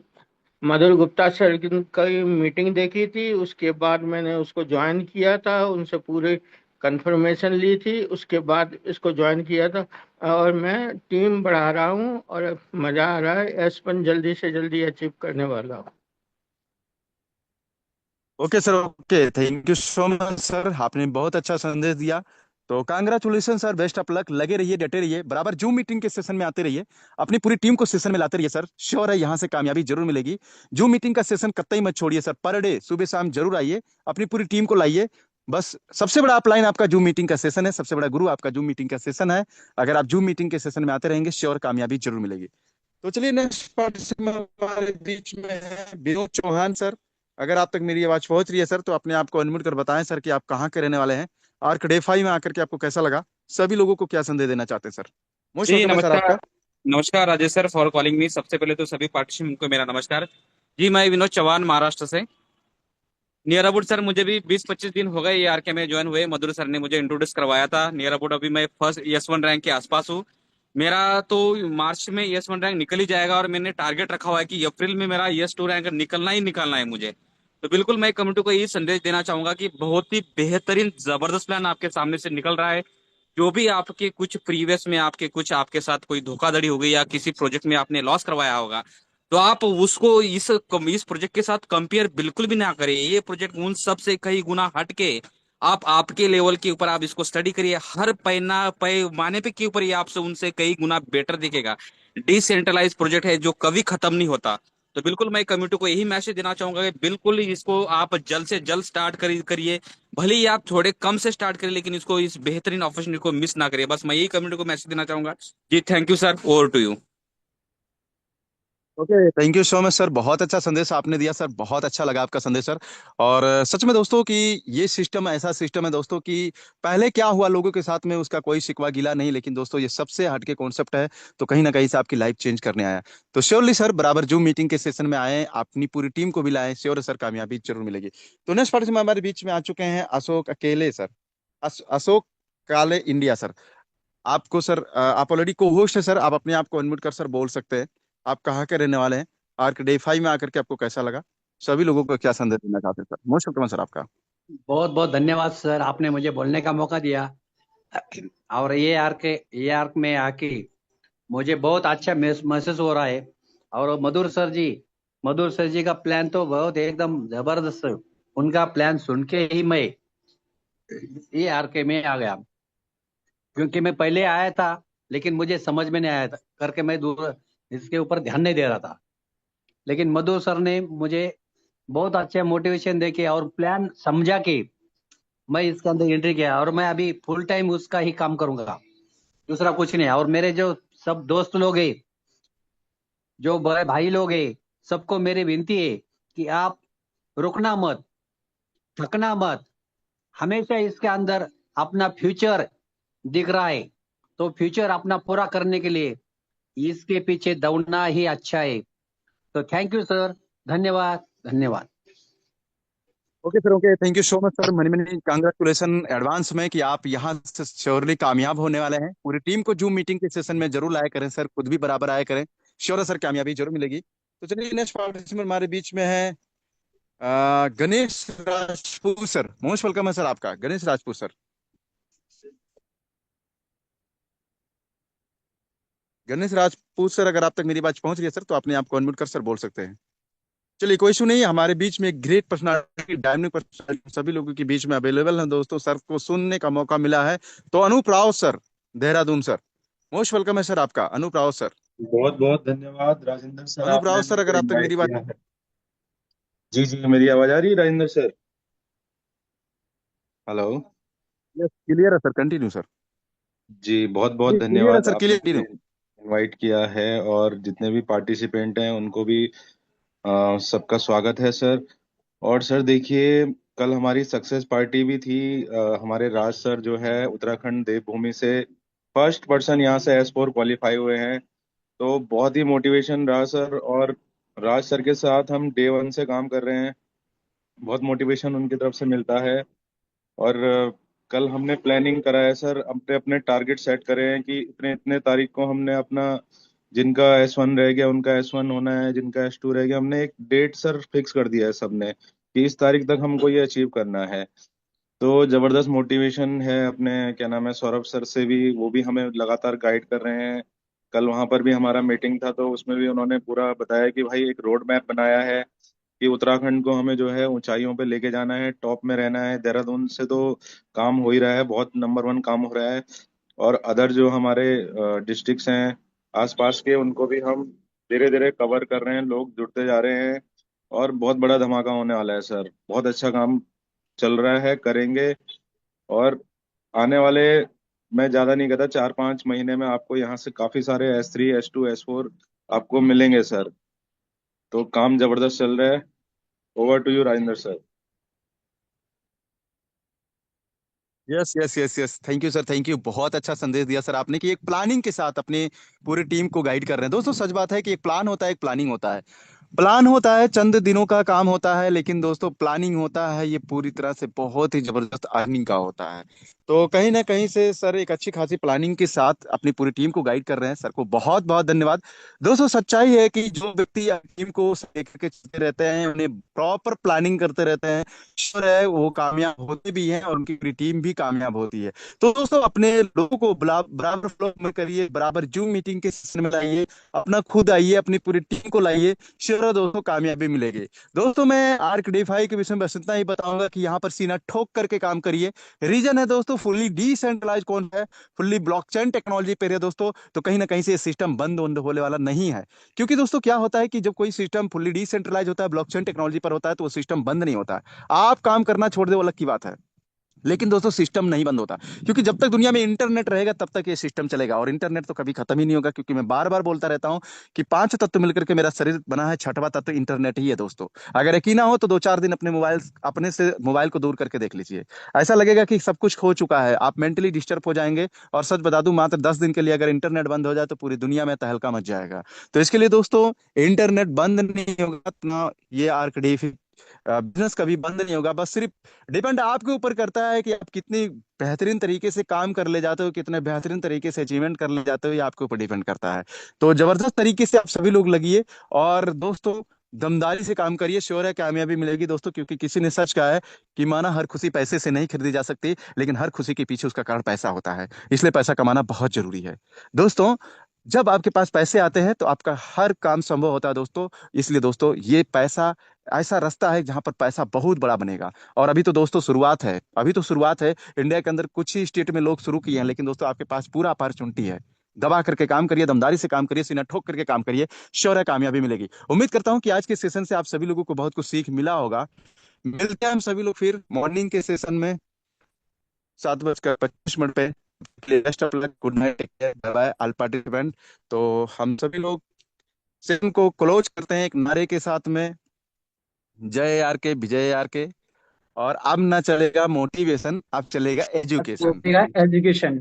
मधुर गुप्ता सर की मीटिंग देखी थी, उसके बाद मैंने उसको ज्वाइन किया था, उनसे पूरे कंफर्मेशन ली थी, उसके बाद इसको ज्वाइन किया था। और मैं टीम बढ़ा रहा हूँ और मज़ा आ रहा है। एसपन जल्दी से जल्दी अचीव करने वाला हूँ। Okay sir, okay, thank you so much sir, आपने बहुत अच्छा संदेश दिया। तो congratulation sir, best of luck, लगे रहिए, डटे रहिए, बराबर जूम मीटिंग के सेशन में आते रहिए, अपनी पूरी टीम को सेशन में लाते रहिए सर, श्योर है यहाँ से कामयाबी जरूर मिलेगी। जूम मीटिंग का सेशन कतई मत छोड़िए सर, पर डे सुबह शाम जरूर आइए, अपनी पूरी टीम को लाइए। बस सबसे बड़ा अपलाइन आपका जूम मीटिंग का सेशन है, सबसे बड़ा गुरु आपका जूम मीटिंग का सेशन है। अगर आप जूम मीटिंग के सेशन में आते रहेंगे, श्योर कामयाबी जरूर मिलेगी। तो चलिए नेक्स्ट पार्टिसिपेंट हमारे बीच में है विनोद चौहान सर। अगर आप तक मेरी आवाज पहुंच रही है सर, तो अपने आप को अनम्यूट कर बताएं सर कि आप कहाँ के रहने वाले हैं, आर्क डेफाई में आकर के आपको कैसा लगा, सभी लोगों को क्या संदेश देना चाहते हैं सर। मोस्ट जी वेलकम है सर नमस्कार। आपका। नमस्कार Rajesh sir for calling me. सबसे पहले तो सभी पार्टिसिपेंट को मेरा नमस्कार। जी मैं विनोद चौहान महाराष्ट्र से। नियर अबाउट सर मुझे भी 20-25 दिन हो गए ये आर के में ज्वाइन हुए। मधुर सर ने मुझे इंट्रोड्यूस करवाया था। नियर अबाउट अभी मैं फर्स्ट यस 1 रैंक के आसपास हूँ। मेरा तो मार्च में यस 1 रैंक निकल ही जाएगा और मैंने टारगेट रखा हुआ है कि अप्रैल में मेरा यस 2 रैंक निकलना ही निकलना है मुझे। तो बिल्कुल मैं कम्युनिटी को यही संदेश देना चाहूंगा कि बहुत ही बेहतरीन जबरदस्त प्लान आपके सामने से निकल रहा है। जो भी आपके कुछ प्रीवियस में आपके साथ कोई धोखाधड़ी हो गई या किसी प्रोजेक्ट में आपने लॉस करवाया होगा, तो आप उसको इस प्रोजेक्ट के साथ कंपेयर बिल्कुल भी ना करिए। ये प्रोजेक्ट उन सब से कई गुना हट के आप आपके लेवल के ऊपर आप इसको स्टडी करिए। हर पैमाने पे के ऊपर ये आपसे उनसे कई गुना बेटर दिखेगा। डिसेंट्रलाइज प्रोजेक्ट है जो कभी खत्म नहीं होता। तो बिल्कुल मैं कम्युनिटी को यही मैसेज देना चाहूंगा कि बिल्कुल इसको आप जल्द से जल्द स्टार्ट करिए। भले ही आप थोड़े कम से स्टार्ट करिए, लेकिन इसको इस बेहतरीन अपॉर्चुनिटी को मिस ना करिए। बस मैं यही कम्युनिटी को मैसेज देना चाहूंगा। जी thank you sir. Over to you. Okay, thank you so much sir, बहुत अच्छा संदेश आपने दिया सर, बहुत अच्छा लगा आपका संदेश सर। और सच में दोस्तों कि ये सिस्टम ऐसा सिस्टम है दोस्तों कि पहले क्या हुआ लोगों के साथ में उसका कोई शिकवा गिला नहीं, लेकिन दोस्तों ये सबसे हटके कॉन्सेप्ट है, तो कहीं ना कहीं से आपकी लाइफ चेंज करने आया। तो श्योरली सर बराबर जूम मीटिंग के सेशन में आए, अपनी पूरी टीम को भी लाएं, श्योर है सर कामयाबी जरूर मिलेगी। तो नेक्स्ट पार्टी में हमारे बीच में आ चुके हैं अशोक अकेले सर। अशोक काले इंडिया सर। आपको सर आप ऑलरेडी को होस्ट है सर, आप अपने आप को अनम्यूट कर सर बोल सकते हैं। आप कहाँ के रहने वाले हैं, आर्क डे 5 में आकर के आपको कैसा लगा, सभी लोगों को क्या संदेश देना चाहते हैं सर। मोस्ट वेलकम सर आपका। बहुत बहुत धन्यवाद सर, आपने मुझे बोलने का मौका दिया। और ये आर्क में आके मुझे बहुत अच्छा महसूस हो रहा है। और मधुर सर जी का प्लान तो बहुत एकदम जबरदस्त। उनका प्लान सुन के ही मैं ये आर्क में आ गया। क्योंकि मैं पहले आया था, लेकिन मुझे समझ में नहीं आया था करके मैं दूर इसके ऊपर ध्यान नहीं दे रहा था। लेकिन मधुर सर ने मुझे बहुत अच्छा मोटिवेशन देके और प्लान समझा के मैं इसके अंदर एंट्री किया। और मैं अभी फुल टाइम उसका ही काम करूंगा, दूसरा कुछ नहीं। और मेरे जो सब दोस्त लोग हैं, जो बड़े भाई लोग हैं, सबको मेरी विनती है कि आप रुकना मत, थकना मत। हमेशा इसके अंदर अपना फ्यूचर दिख रहा है, तो फ्यूचर अपना पूरा करने के लिए इसके पीछे दौड़ना ही अच्छा है। तो थैंक यू सर, धन्यवाद धन्यवाद। Okay sir, okay, thank you so much sir, money money congratulation advance में कि आप यहाँ से श्योरली कामयाब होने वाले हैं। पूरी टीम को जूम मीटिंग के सेशन में जरूर लाया करें सर, खुद भी बराबर आया करें, श्योर है सर कामयाबी जरूर मिलेगी। तो चलिए नेक्स्ट पार्टिसिपेंट हमारे बीच में है Ganesh Rajput sir. Most welcome है सर आपका, गणेश राजपूत सर। गणेश राजपूत सर अगर आप तक मेरी बात पहुंच रही है सर, तो अपने आप को अनम्यूट कर सर बोल सकते हैं। चलिए कोई इशू नहीं है, हमारे बीच में एक ग्रेट पर्सनालिटी, डायनामिक पर्सनालिटी सभी लोगों के बीच में अवेलेबल है दोस्तों, सर को सुनने का मौका मिला है। तो Anoop Rao sir, Dehradun sir. Most welcome है सर आपका, अनूप राव सर। बहुत बहुत धन्यवाद राजेंद्र सर, अनूप आपने राव सर मुझे अगर आप तक इनवाइट मेरी बात। किया है। जी जी, मेरी आवाज आ रही है Rajendra sir? Hello. Yes clear है सर, कंटिन्यू सर। जी बहुत बहुत जी क्लियर है धन्यवाद, सर, आपने क्लियर मुझे कंटिन्यू। इनवाइट किया है। और जितने भी पार्टिसिपेंट हैं उनको भी सबका स्वागत है सर। और सर देखिए, कल हमारी सक्सेस पार्टी भी थी। हमारे राज सर जो है उत्तराखंड देवभूमि से फर्स्ट पर्सन यहाँ से S4 क्वालिफाई हुए हैं। तो बहुत ही मोटिवेशन रहा सर। और राज सर के साथ हम डे 1 से काम कर रहे हैं, बहुत मोटिवेशन उनकी तरफ से मिलता है। और कल हमने प्लानिंग करा है सर, अपने अपने टारगेट सेट करे हैं कि इतने इतने तारीख को हमने अपना, जिनका S1 रह गया उनका S1 होना है, जिनका S2 रह गया, हमने एक डेट सर फिक्स कर दिया है सबने कि इस तारीख तक हमको ये अचीव करना है। तो जबरदस्त मोटिवेशन है अपने, क्या नाम है, सौरभ सर से भी, वो भी हमें लगातार गाइड कर रहे हैं। कल वहां पर भी हमारा मीटिंग था, तो उसमें भी उन्होंने पूरा बताया कि भाई एक रोड मैप बनाया है कि उत्तराखंड को हमें जो है ऊंचाइयों पे लेके जाना है, टॉप में रहना है। देहरादून से तो काम हो ही रहा है, बहुत नंबर 1 काम हो रहा है। और अदर जो हमारे डिस्ट्रिक्ट्स हैं आसपास के, उनको भी हम धीरे धीरे कवर कर रहे हैं, लोग जुड़ते जा रहे हैं। और बहुत बड़ा धमाका होने वाला है सर, बहुत अच्छा काम चल रहा है, करेंगे। और आने वाले, मैं ज्यादा नहीं कहता, 4-5 महीने में आपको यहाँ से काफी सारे S3 S2 S4 आपको मिलेंगे सर। तो काम जबरदस्त चल रहा है। Over to you Rajendra sir. Yes yes yes yes, thank you sir, thank you. बहुत अच्छा संदेश दिया सर आपने कि एक प्लानिंग के साथ अपने पूरी टीम को गाइड कर रहे हैं। दोस्तों सच बात है कि एक प्लान होता है, एक प्लानिंग होता है। प्लान होता है चंद दिनों का काम होता है, लेकिन दोस्तों प्लानिंग होता है ये पूरी तरह से बहुत ही जबरदस्त अर्निंग का होता है। तो कहीं ना कहीं से सर एक अच्छी खासी प्लानिंग के साथ अपनी पूरी टीम को गाइड कर रहे हैं। सर को बहुत बहुत धन्यवाद। दोस्तों सच्चाई है कि जो व्यक्ति टीम को लेकर के चलते रहते हैं, उन्हें प्रॉपर प्लानिंग करते रहते हैं, श्योर है वो कामयाब होते भी हैं और उनकी पूरी टीम भी कामयाब होती है। तो दोस्तों अपने लोगों को बराबर फ्लो में करिए, बराबर जूम मीटिंग के सेशन में लाइए, अपना खुद आइए, अपनी पूरी टीम को लाइए, श्योर है दोस्तों कामयाबी मिलेगी। दोस्तों मैं आर्क डीफाई के विषय में बस इतना ही बताऊंगा कि यहाँ पर सीना ठोक करके काम करिए। रीजन है दोस्तों फुल्ली डिसेंट्रलाइज कौन है, फुल्ली ब्लॉकचेन टेक्नोलॉजी पे है दोस्तों। तो कहीं ना कहीं से ये सिस्टम बंद होने वाला नहीं है। क्योंकि दोस्तों क्या होता है कि जब कोई सिस्टम फुल्ली डिसेंट्रलाइज होता है, ब्लॉकचेन टेक्नोलॉजी पर होता है, तो वो सिस्टम बंद नहीं होता है। आप काम करना छोड़ दे वो अलग की बात है, लेकिन दोस्तों सिस्टम नहीं बंद होता। क्योंकि जब तक दुनिया में इंटरनेट रहेगा तब तक ये सिस्टम चलेगा, और इंटरनेट तो कभी खत्म ही नहीं होगा। क्योंकि मैं बार बार बोलता रहता हूं कि 5 तत्व मिलकर के मेरा शरीर बना है, छठवां तत्व इंटरनेट ही है दोस्तों। अगर यकीन ना हो तो 2-4 दिन अपने से मोबाइल को दूर करके देख लीजिए। ऐसा लगेगा कि सब कुछ खो चुका है, आप मेंटली डिस्टर्ब हो जाएंगे। और सच बता दूं, मात्र 10 दिन के लिए अगर इंटरनेट बंद हो जाए तो पूरी दुनिया में तहलका मच जाएगा। तो इसके लिए दोस्तों इंटरनेट बंद नहीं होगा ना, ये आर्कडी बिजनेस कभी बंद नहीं होगा। बस सिर्फ डिपेंड आपके ऊपर करता है कि आप कितनी बेहतरीन तरीके से काम कर ले जाते हो, कितने बेहतरीन तरीके से अचीवमेंट कर ले जाते हो, ये आपके ऊपर डिपेंड करता है। तो जबरदस्त तरीके से आप सभी लोग लगिए और दोस्तों दमदारी से काम करिए, श्योर है कामयाबी मिलेगी दोस्तों। क्योंकि किसी ने सच कहा है कि माना हर खुशी पैसे से नहीं खरीदी जा सकती, लेकिन हर खुशी के पीछे उसका कारण पैसा होता है। इसलिए पैसा कमाना बहुत जरूरी है दोस्तों। जब आपके पास पैसे आते हैं तो आपका हर काम संभव होता है दोस्तों। इसलिए दोस्तों ये पैसा ऐसा रास्ता है जहां पर पैसा बहुत बड़ा बनेगा। और अभी तो दोस्तों शुरुआत है, अभी तो शुरुआत है। इंडिया के अंदर कुछ ही स्टेट में लोग शुरू किए हैं, लेकिन दोस्तों आपके पास पूरा अपॉर्चुनिटी है। दबा करके काम करिए, दमदारी से काम करिए, सीना ठोक करके काम करिए, श्योर है कामयाबी मिलेगी। उम्मीद करता हूं कि आज के सेशन से आप सभी लोगों को बहुत कुछ सीख मिला होगा। मिलते हैं हम सभी लोग फिर मॉर्निंग के सेशन में 7:25 पे। Best of luck, good night, take care, bye bye all participant. तो हम सभी लोग सेशन को क्लोज करते हैं एक नारे के साथ में, जय आर के, विजय आर के। और अब ना चलेगा मोटिवेशन, अब चलेगा एजुकेशन। एजुकेशन।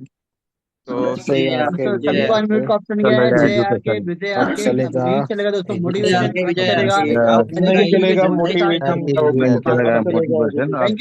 तो जय आर के, दोस्तों विजय सभी को आर अनम्यूट के, का ऑप्शन गया है, चलेगा जय आर के, एजुकेशन। विजय अब आर के, चलेगा नहीं चलेगा दोस्तों जय आर मोटिवेशन, के, अब विजय आर चलेगा के, अब अब नहीं चलेगा चलेगा एजुकेशन। Motivation, education. अब चलेगा मोटिवेशन। Thank you.